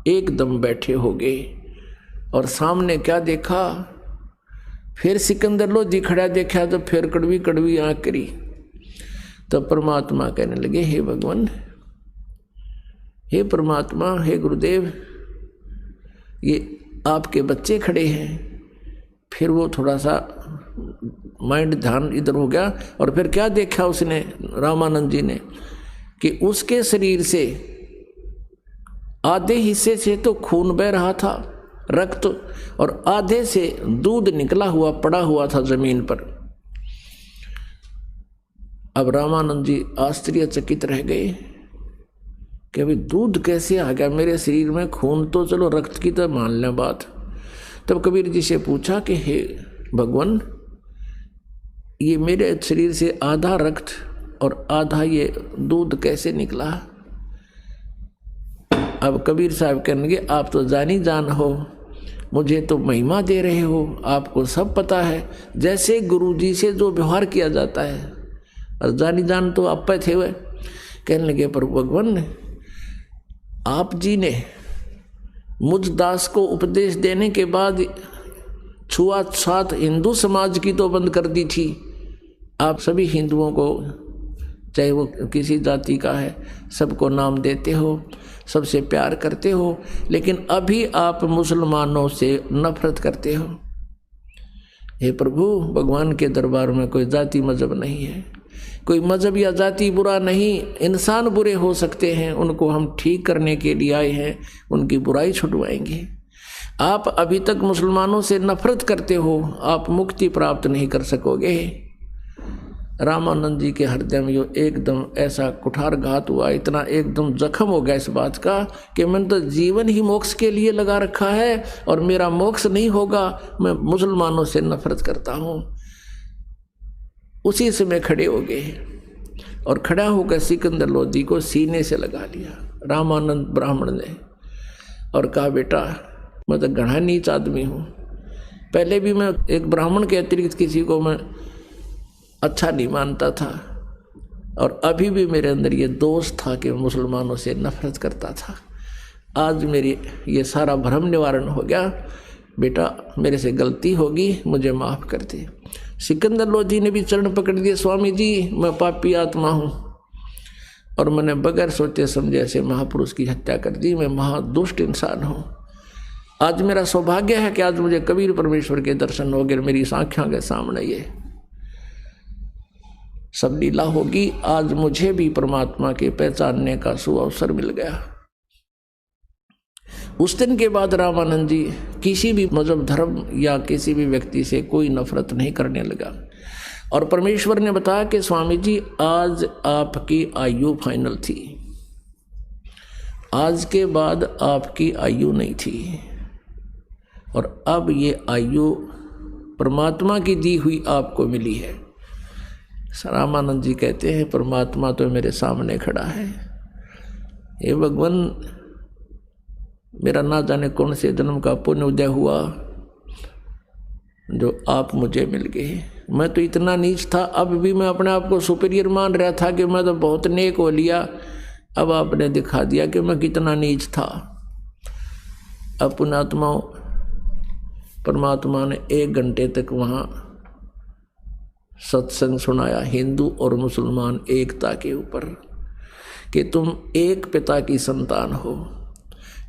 एकदम बैठे हो गए। और सामने क्या देखा, फिर सिकंदर लोधी खड़ा देखा तो फिर कड़वी कड़वी आंख करी। तो परमात्मा कहने लगे, हे भगवान, हे परमात्मा, हे गुरुदेव, ये आपके बच्चे खड़े हैं। फिर वो थोड़ा सा माइंड ध्यान इधर हो गया, और फिर क्या देखा उसने, रामानंद जी ने, कि उसके शरीर से आधे हिस्से से तो खून बह रहा था, रक्त, और आधे से दूध निकला हुआ पड़ा हुआ था जमीन पर। अब रामानंद जी आश्चर्यचकित रह गए कि अभी दूध कैसे आ गया मेरे शरीर में, खून तो चलो रक्त की तो मान लें बात। तब कबीर जी से पूछा कि हे भगवान, ये मेरे शरीर से आधा रक्त और आधा ये दूध कैसे निकला? अब कबीर साहब कहने लगे, आप तो जानी जान हो, मुझे तो महिमा दे रहे हो, आपको सब पता है, जैसे गुरु जी से जो व्यवहार किया जाता है, और जानी जान तो आप पे थे। हुए कहने लगे, पर भगवान, आप जी ने मुझ दास को उपदेश देने के बाद छुआछूत हिंदू समाज की तो बंद कर दी थी। आप सभी हिंदुओं को, चाहे वो किसी जाति का है, सबको नाम देते हो, सबसे प्यार करते हो, लेकिन अभी आप मुसलमानों से नफरत करते हो। हे प्रभु, भगवान के दरबार में कोई जाति मजहब नहीं है, कोई मजहब या जाति बुरा नहीं, इंसान बुरे हो सकते हैं, उनको हम ठीक करने के लिए आए हैं, उनकी बुराई छुड़वाएंगे। आप अभी तक मुसलमानों से नफरत करते हो, आप मुक्ति प्राप्त नहीं कर सकोगे। रामानंद जी के हृदय में यो एकदम ऐसा कुठार घात हुआ, इतना एकदम जख्म हो गया इस बात का कि मैंने तो जीवन ही मोक्ष के लिए लगा रखा है और मेरा मोक्ष नहीं होगा, मैं मुसलमानों से नफरत करता हूँ। उसी समय खड़े हो गए और खड़ा होकर सिकंदर लोधी को सीने से लगा लिया रामानंद ब्राह्मण ने, और कहा, बेटा, मैं तो घना नीच आदमी हूँ, पहले भी मैं एक ब्राह्मण के अतिरिक्त किसी को मैं अच्छा नहीं मानता था, और अभी भी मेरे अंदर ये दोष था कि मुसलमानों से नफरत करता था। आज मेरी ये सारा भ्रम निवारण हो गया, बेटा मेरे से गलती होगी, मुझे माफ़ कर दे। सिकंदर लोधी ने भी चरण पकड़ दिए, स्वामी जी, मैं पापी आत्मा हूँ और मैंने बगैर सोचे समझे ऐसे महापुरुष की हत्या कर दी, मैं महादुष्ट इंसान हूँ। आज मेरा सौभाग्य है कि आज मुझे कबीर परमेश्वर के दर्शन हो गए, मेरी आँखों के सामने ये सब लीला होगी। आज मुझे भी परमात्मा के पहचानने का सुअवसर मिल गया। उस दिन के बाद रामानंद जी किसी भी मजहब, धर्म या किसी भी व्यक्ति से कोई नफरत नहीं करने लगा। और परमेश्वर ने बताया कि स्वामी जी, आज आपकी आयु फाइनल थी, आज के बाद आपकी आयु नहीं थी, और अब ये आयु परमात्मा की दी हुई आपको मिली है। रामानंद जी कहते हैं, परमात्मा तो मेरे सामने खड़ा है, हे भगवान, मेरा ना जाने कौन से जन्म का पुण्य उदय हुआ जो आप मुझे मिल गए। मैं तो इतना नीच था, अब भी मैं अपने आप को सुपीरियर मान रहा था कि मैं तो बहुत नेक हो लिया, अब आपने दिखा दिया कि मैं कितना नीच था। अब पुण्यात्माओं, परमात्मा ने 1 घंटे तक वहाँ सत्संग सुनाया हिंदू और मुसलमान एकता के ऊपर, कि तुम एक पिता की संतान हो।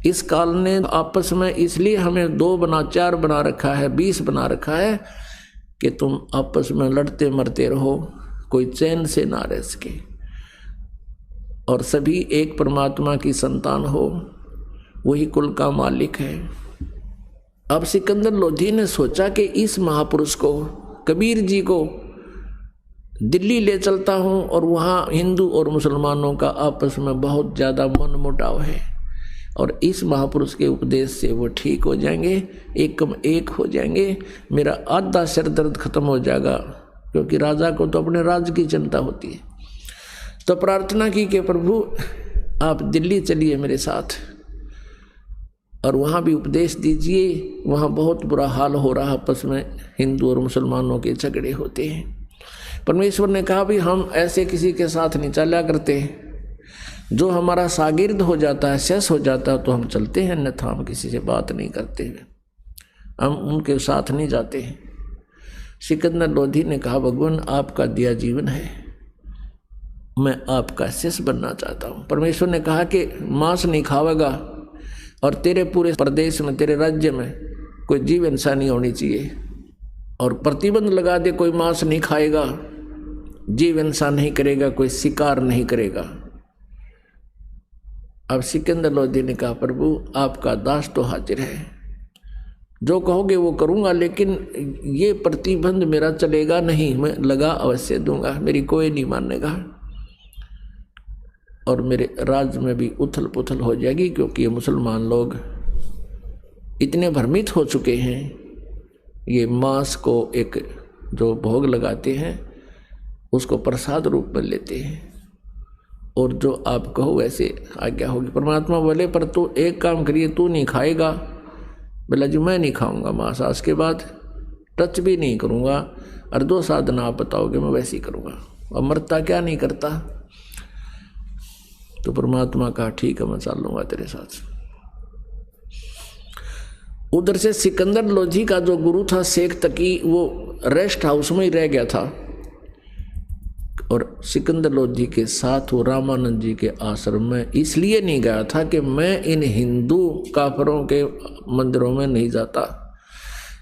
इस काल ने आपस में इसलिए हमें 2 बना 4 बना रखा है, 20 बना रखा है, कि तुम आपस में लड़ते मरते रहो, कोई चैन से ना रह सके। और सभी एक परमात्मा की संतान हो, वही कुल का मालिक है। अब सिकंदर लोधी ने सोचा कि इस महापुरुष को, कबीर जी को दिल्ली ले चलता हूँ और वहाँ हिंदू और मुसलमानों का आपस में बहुत ज़्यादा मनमुटाव है और इस महापुरुष के उपदेश से वो ठीक हो जाएंगे, एक कम एक हो जाएंगे, मेरा आधा सिर दर्द खत्म हो जाएगा, क्योंकि राजा को तो अपने राज्य की चिंता होती है। तो प्रार्थना की कि प्रभु आप दिल्ली चलिए मेरे साथ और वहाँ भी उपदेश दीजिए, वहाँ बहुत बुरा हाल हो रहा, आपस में हिंदू और मुसलमानों के झगड़े होते हैं। परमेश्वर ने कहा भी हम ऐसे किसी के साथ नहीं चला करते, जो हमारा शागिर्द हो जाता है, शेष हो जाता है तो हम चलते हैं, अन्यथा हम किसी से बात नहीं करते हुए, हम उनके साथ नहीं जाते हैं। सिकंदर लोधी ने कहा भगवान आपका दिया जीवन है, मैं आपका शिष्य बनना चाहता हूँ। परमेश्वर ने कहा कि मांस नहीं खावेगा और तेरे पूरे प्रदेश में, तेरे राज्य में कोई जीव हिंसा नहीं होनी चाहिए, और प्रतिबंध लगा दे कोई मांस नहीं खाएगा, जीव हिंसा नहीं करेगा, कोई शिकार नहीं करेगा। अब सिकंदर लोधी ने कहा प्रभु आपका दास तो हाजिर है, जो कहोगे वो करूँगा, लेकिन ये प्रतिबंध मेरा चलेगा नहीं, मैं लगा अवश्य दूंगा, मेरी कोई नहीं मानेगा और मेरे राज्य में भी उथल पुथल हो जाएगी, क्योंकि ये मुसलमान लोग इतने भ्रमित हो चुके हैं, ये मांस को एक जो भोग लगाते हैं उसको प्रसाद रूप में लेते हैं, और जो आप कहो वैसे आज्ञा होगी। परमात्मा बोले पर तू एक काम करिए, तू नहीं खाएगा। बोला जी मैं नहीं खाऊंगा मांस, आज के बाद टच भी नहीं करूंगा, और जो साधना आप बताओगे मैं वैसे ही करूंगा, और मरता क्या नहीं करता। तो परमात्मा कहा ठीक है मैं चल लूंगा तेरे साथ। उधर से सिकंदर लोधी का जो गुरु था शेख तकी, वो रेस्ट हाउस में ही रह गया था, और सिकंदर लोधी के साथ वो रामानंद जी के आश्रम में इसलिए नहीं गया था कि मैं इन हिंदू काफरों के मंदिरों में नहीं जाता,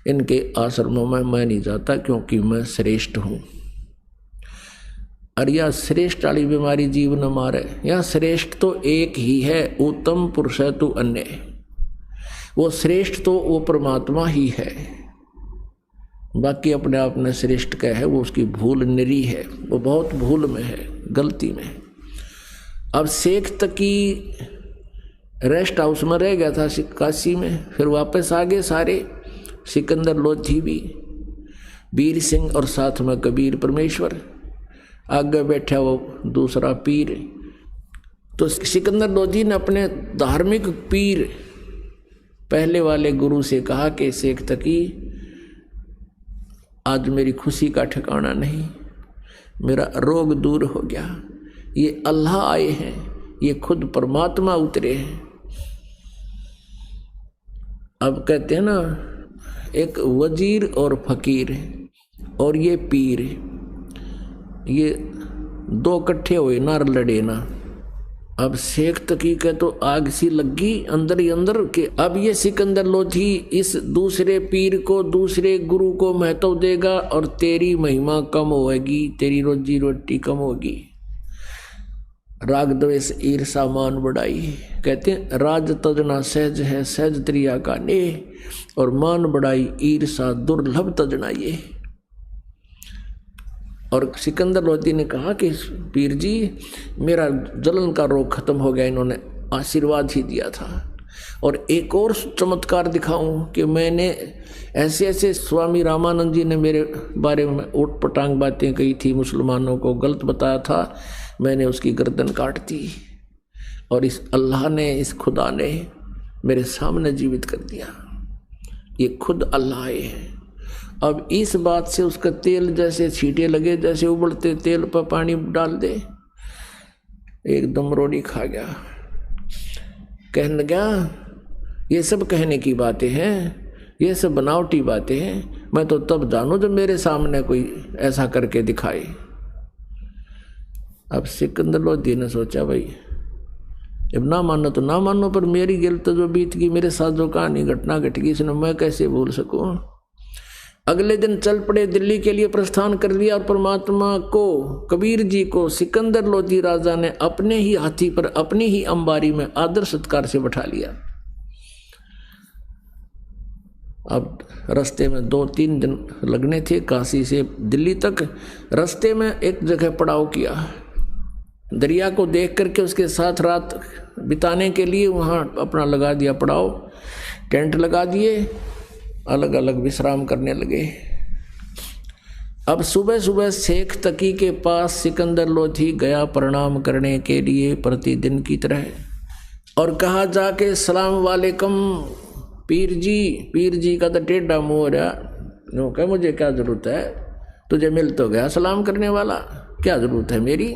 इनके आश्रमों में मैं नहीं जाता, क्योंकि मैं श्रेष्ठ हूँ। और यह श्रेष्ठ वाली बीमारी जीव न मारे, यह श्रेष्ठ तो एक ही है, उत्तम पुरुष है तू अन्य, वो श्रेष्ठ तो वो परमात्मा ही है, बाकी अपने आप में श्रेष्ठ क्या है, वो उसकी भूल निरी है, वो बहुत भूल में है, गलती में। अब शेख तकी रेस्ट हाउस में रह गया था काशी में, फिर वापस आ गए सारे, सिकंदर लोधी भी, वीर सिंह और साथ में कबीर परमेश्वर, आगे बैठा वो दूसरा पीर। तो सिकंदर लोधी ने अपने धार्मिक पीर पहले वाले गुरु से कहा कि शेख तकी आज मेरी खुशी का ठिकाना नहीं, मेरा रोग दूर हो गया, ये अल्लाह आए हैं, ये खुद परमात्मा उतरे हैं। अब कहते हैं ना एक वजीर और फकीर और ये पीर, ये दो इकट्ठे हुए ना लड़े ना। अब शेख तकी के तो आग सी लगी अंदर ही अंदर के अब ये सिकंदर लोधी इस दूसरे पीर को, दूसरे गुरु को महत्व देगा और तेरी महिमा कम होगी, तेरी रोजी रोटी कम होगी। राग द्वेष ईर्षा मान बढ़ाई, कहते हैं राज तजना सहज है, सहज त्रिया का ने, और मान बढ़ाई ईर्षा दुर्लभ तजना ये। और सिकंदर लोधी ने कहा कि पीर जी मेरा जलन का रोग खत्म हो गया, इन्होंने आशीर्वाद ही दिया था। और एक और चमत्कार दिखाऊं कि मैंने ऐसे ऐसे स्वामी रामानंद जी ने मेरे बारे में उटपटांग बातें कही थी, मुसलमानों को गलत बताया था, मैंने उसकी गर्दन काट दी और इस अल्लाह ने, इस खुदा ने मेरे सामने जीवित कर दिया। ये खुद अल्लाह है। अब इस बात से उसका तेल जैसे छींटे लगे, जैसे उबलते तेल पर पानी डाल दे, एकदम रोड़ी खा गया। कहने लगा ये सब कहने की बातें हैं, ये सब बनावटी बातें हैं, मैं तो तब जानूं जब मेरे सामने कोई ऐसा करके दिखाए। अब सिकंदर लोधी ने सोचा भाई अब ना मानो तो ना मानो, पर मेरी गिल्त जो बीत गई, मेरे साथ जो कहानी घटना घट गई, इसने मैं कैसे भूल सकूं। अगले दिन चल पड़े, दिल्ली के लिए प्रस्थान कर दिया और परमात्मा को, कबीर जी को सिकंदर लोधी राजा ने अपने ही हाथी पर, अपनी ही अंबारी में आदर सत्कार से बैठा लिया। अब रास्ते में 2-3 दिन लगने थे काशी से दिल्ली तक। रास्ते में एक जगह पड़ाव किया, दरिया को देख करके उसके साथ रात बिताने के लिए वहाँ अपना लगा दिया पड़ाव, टेंट लगा दिए, अलग अलग विश्राम करने लगे। अब सुबह सुबह शेख तकी के पास सिकंदर लोधी गया प्रणाम करने के लिए प्रतिदिन की तरह, और कहा जाके सलाम वालेकुम पीर जी। पीर जी का तो टेढ़ा मुँह हो रहा, नो कह मुझे क्या ज़रूरत है, तुझे मिल तो गया सलाम करने वाला, क्या ज़रूरत है मेरी।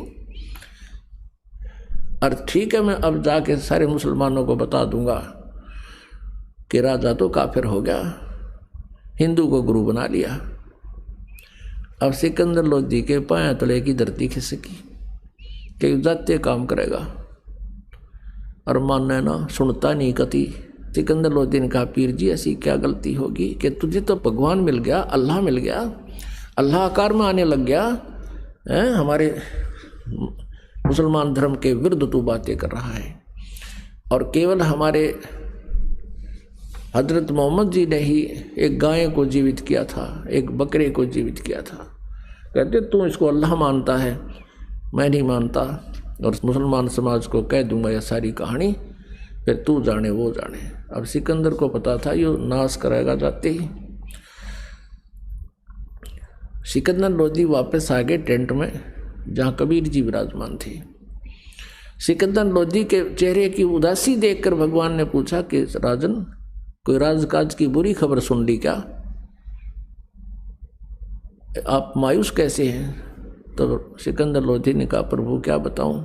और ठीक है, मैं अब जाके सारे मुसलमानों को बता दूंगा कि राजा तो काफिर हो गया, हिंदू को गुरु बना लिया। अब सिकंदर लोधी के पांव तले की धरती खिसकी कि जाते काम करेगा, और मानना ना, सुनता नहीं कति। सिकंदर लोधी ने कहा, पीर जी ऐसी क्या गलती होगी कि तुझे तो भगवान मिल गया, अल्लाह मिल गया, अल्लाह आकार में आने लग गया है, हमारे मुसलमान धर्म के विरुद्ध तू बातें कर रहा है। और केवल हमारे हजरत मोहम्मद जी ने ही एक गाय को जीवित किया था, एक बकरे को जीवित किया था। कहते तू इसको अल्लाह मानता है, मैं नहीं मानता, और मुसलमान समाज को कह दूंगा यह सारी कहानी, फिर तू जाने वो जाने। अब सिकंदर को पता था ये नाश करेगा जाते ही। सिकंदर लोधी वापस आ गए टेंट में जहाँ कबीर जी विराजमान थे। सिकंदर लोधी के चेहरे की उदासी देखकर भगवान ने पूछा कि राजन, कोई राजकाज की बुरी खबर सुन ली क्या, आप मायूस कैसे हैं। तो सिकंदर लोधी ने कहा, प्रभु क्या बताऊं,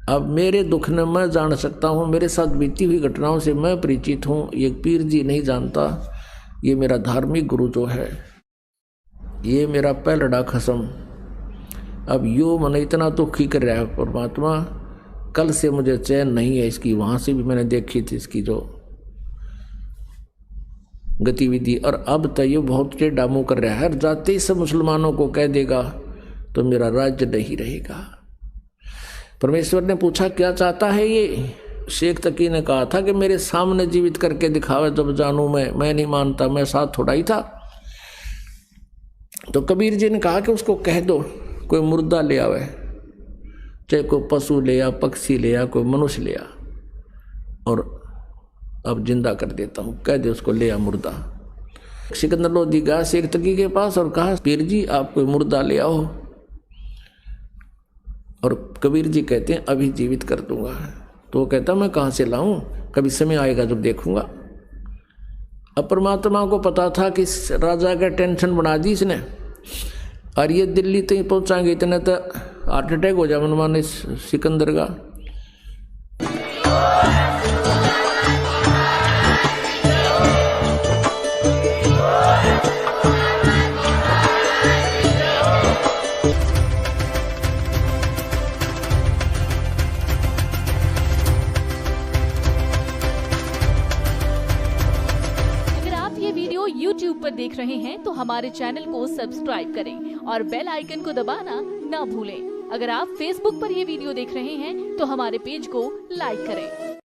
अब मेरे दुख ने मैं जान सकता हूँ, मेरे साथ बीती हुई घटनाओं से मैं परिचित हूँ, ये पीर जी नहीं जानता। ये मेरा धार्मिक गुरु जो है, ये मेरा पहलड़ा खसम, अब यो मन इतना दुखी कर रहा है परमात्मा, कल से मुझे चैन नहीं है इसकी। वहाँ से भी मैंने देखी थी इसकी जो गतिविधि, और अब तो ये बहुत टेढ़ा मुँह कर रहा है, जाते ही सब मुसलमानों को कह देगा तो मेरा राज्य नहीं रहेगा। परमेश्वर ने पूछा क्या चाहता है ये। शेख तकी ने कहा था कि मेरे सामने जीवित करके दिखावे, जब जानू मैं नहीं मानता, मैं साथ थोड़ा ही था। तो कबीर जी ने कहा कि उसको कह दो कोई मुर्दा ले आवे, चाहे कोई पशु ले आ, पक्षी ले आ, कोई मनुष्य ले आ, और अब जिंदा कर देता हूँ, कह दे उसको ले आ मुर्दा। सिकंदर लोधी गया शेख तकी के पास और कहा, पीर जी आप कोई मुर्दा ले आओ। और कबीर जी कहते हैं अभी जीवित कर दूंगा। तो वो कहता मैं कहाँ से लाऊं, कभी समय आएगा जब देखूंगा। अब परमात्मा को पता था कि राजा का टेंशन बना दी इसने, और ये दिल्ली तक पहुंचाएंगे इतने तो हार्ट अटैक हो जाए मनमाने सिकंदर का। YouTube पर देख रहे हैं तो हमारे चैनल को सब्सक्राइब करें और बेल आइकन को दबाना ना भूलें। अगर आप Facebook पर ये वीडियो देख रहे हैं तो हमारे पेज को लाइक करें।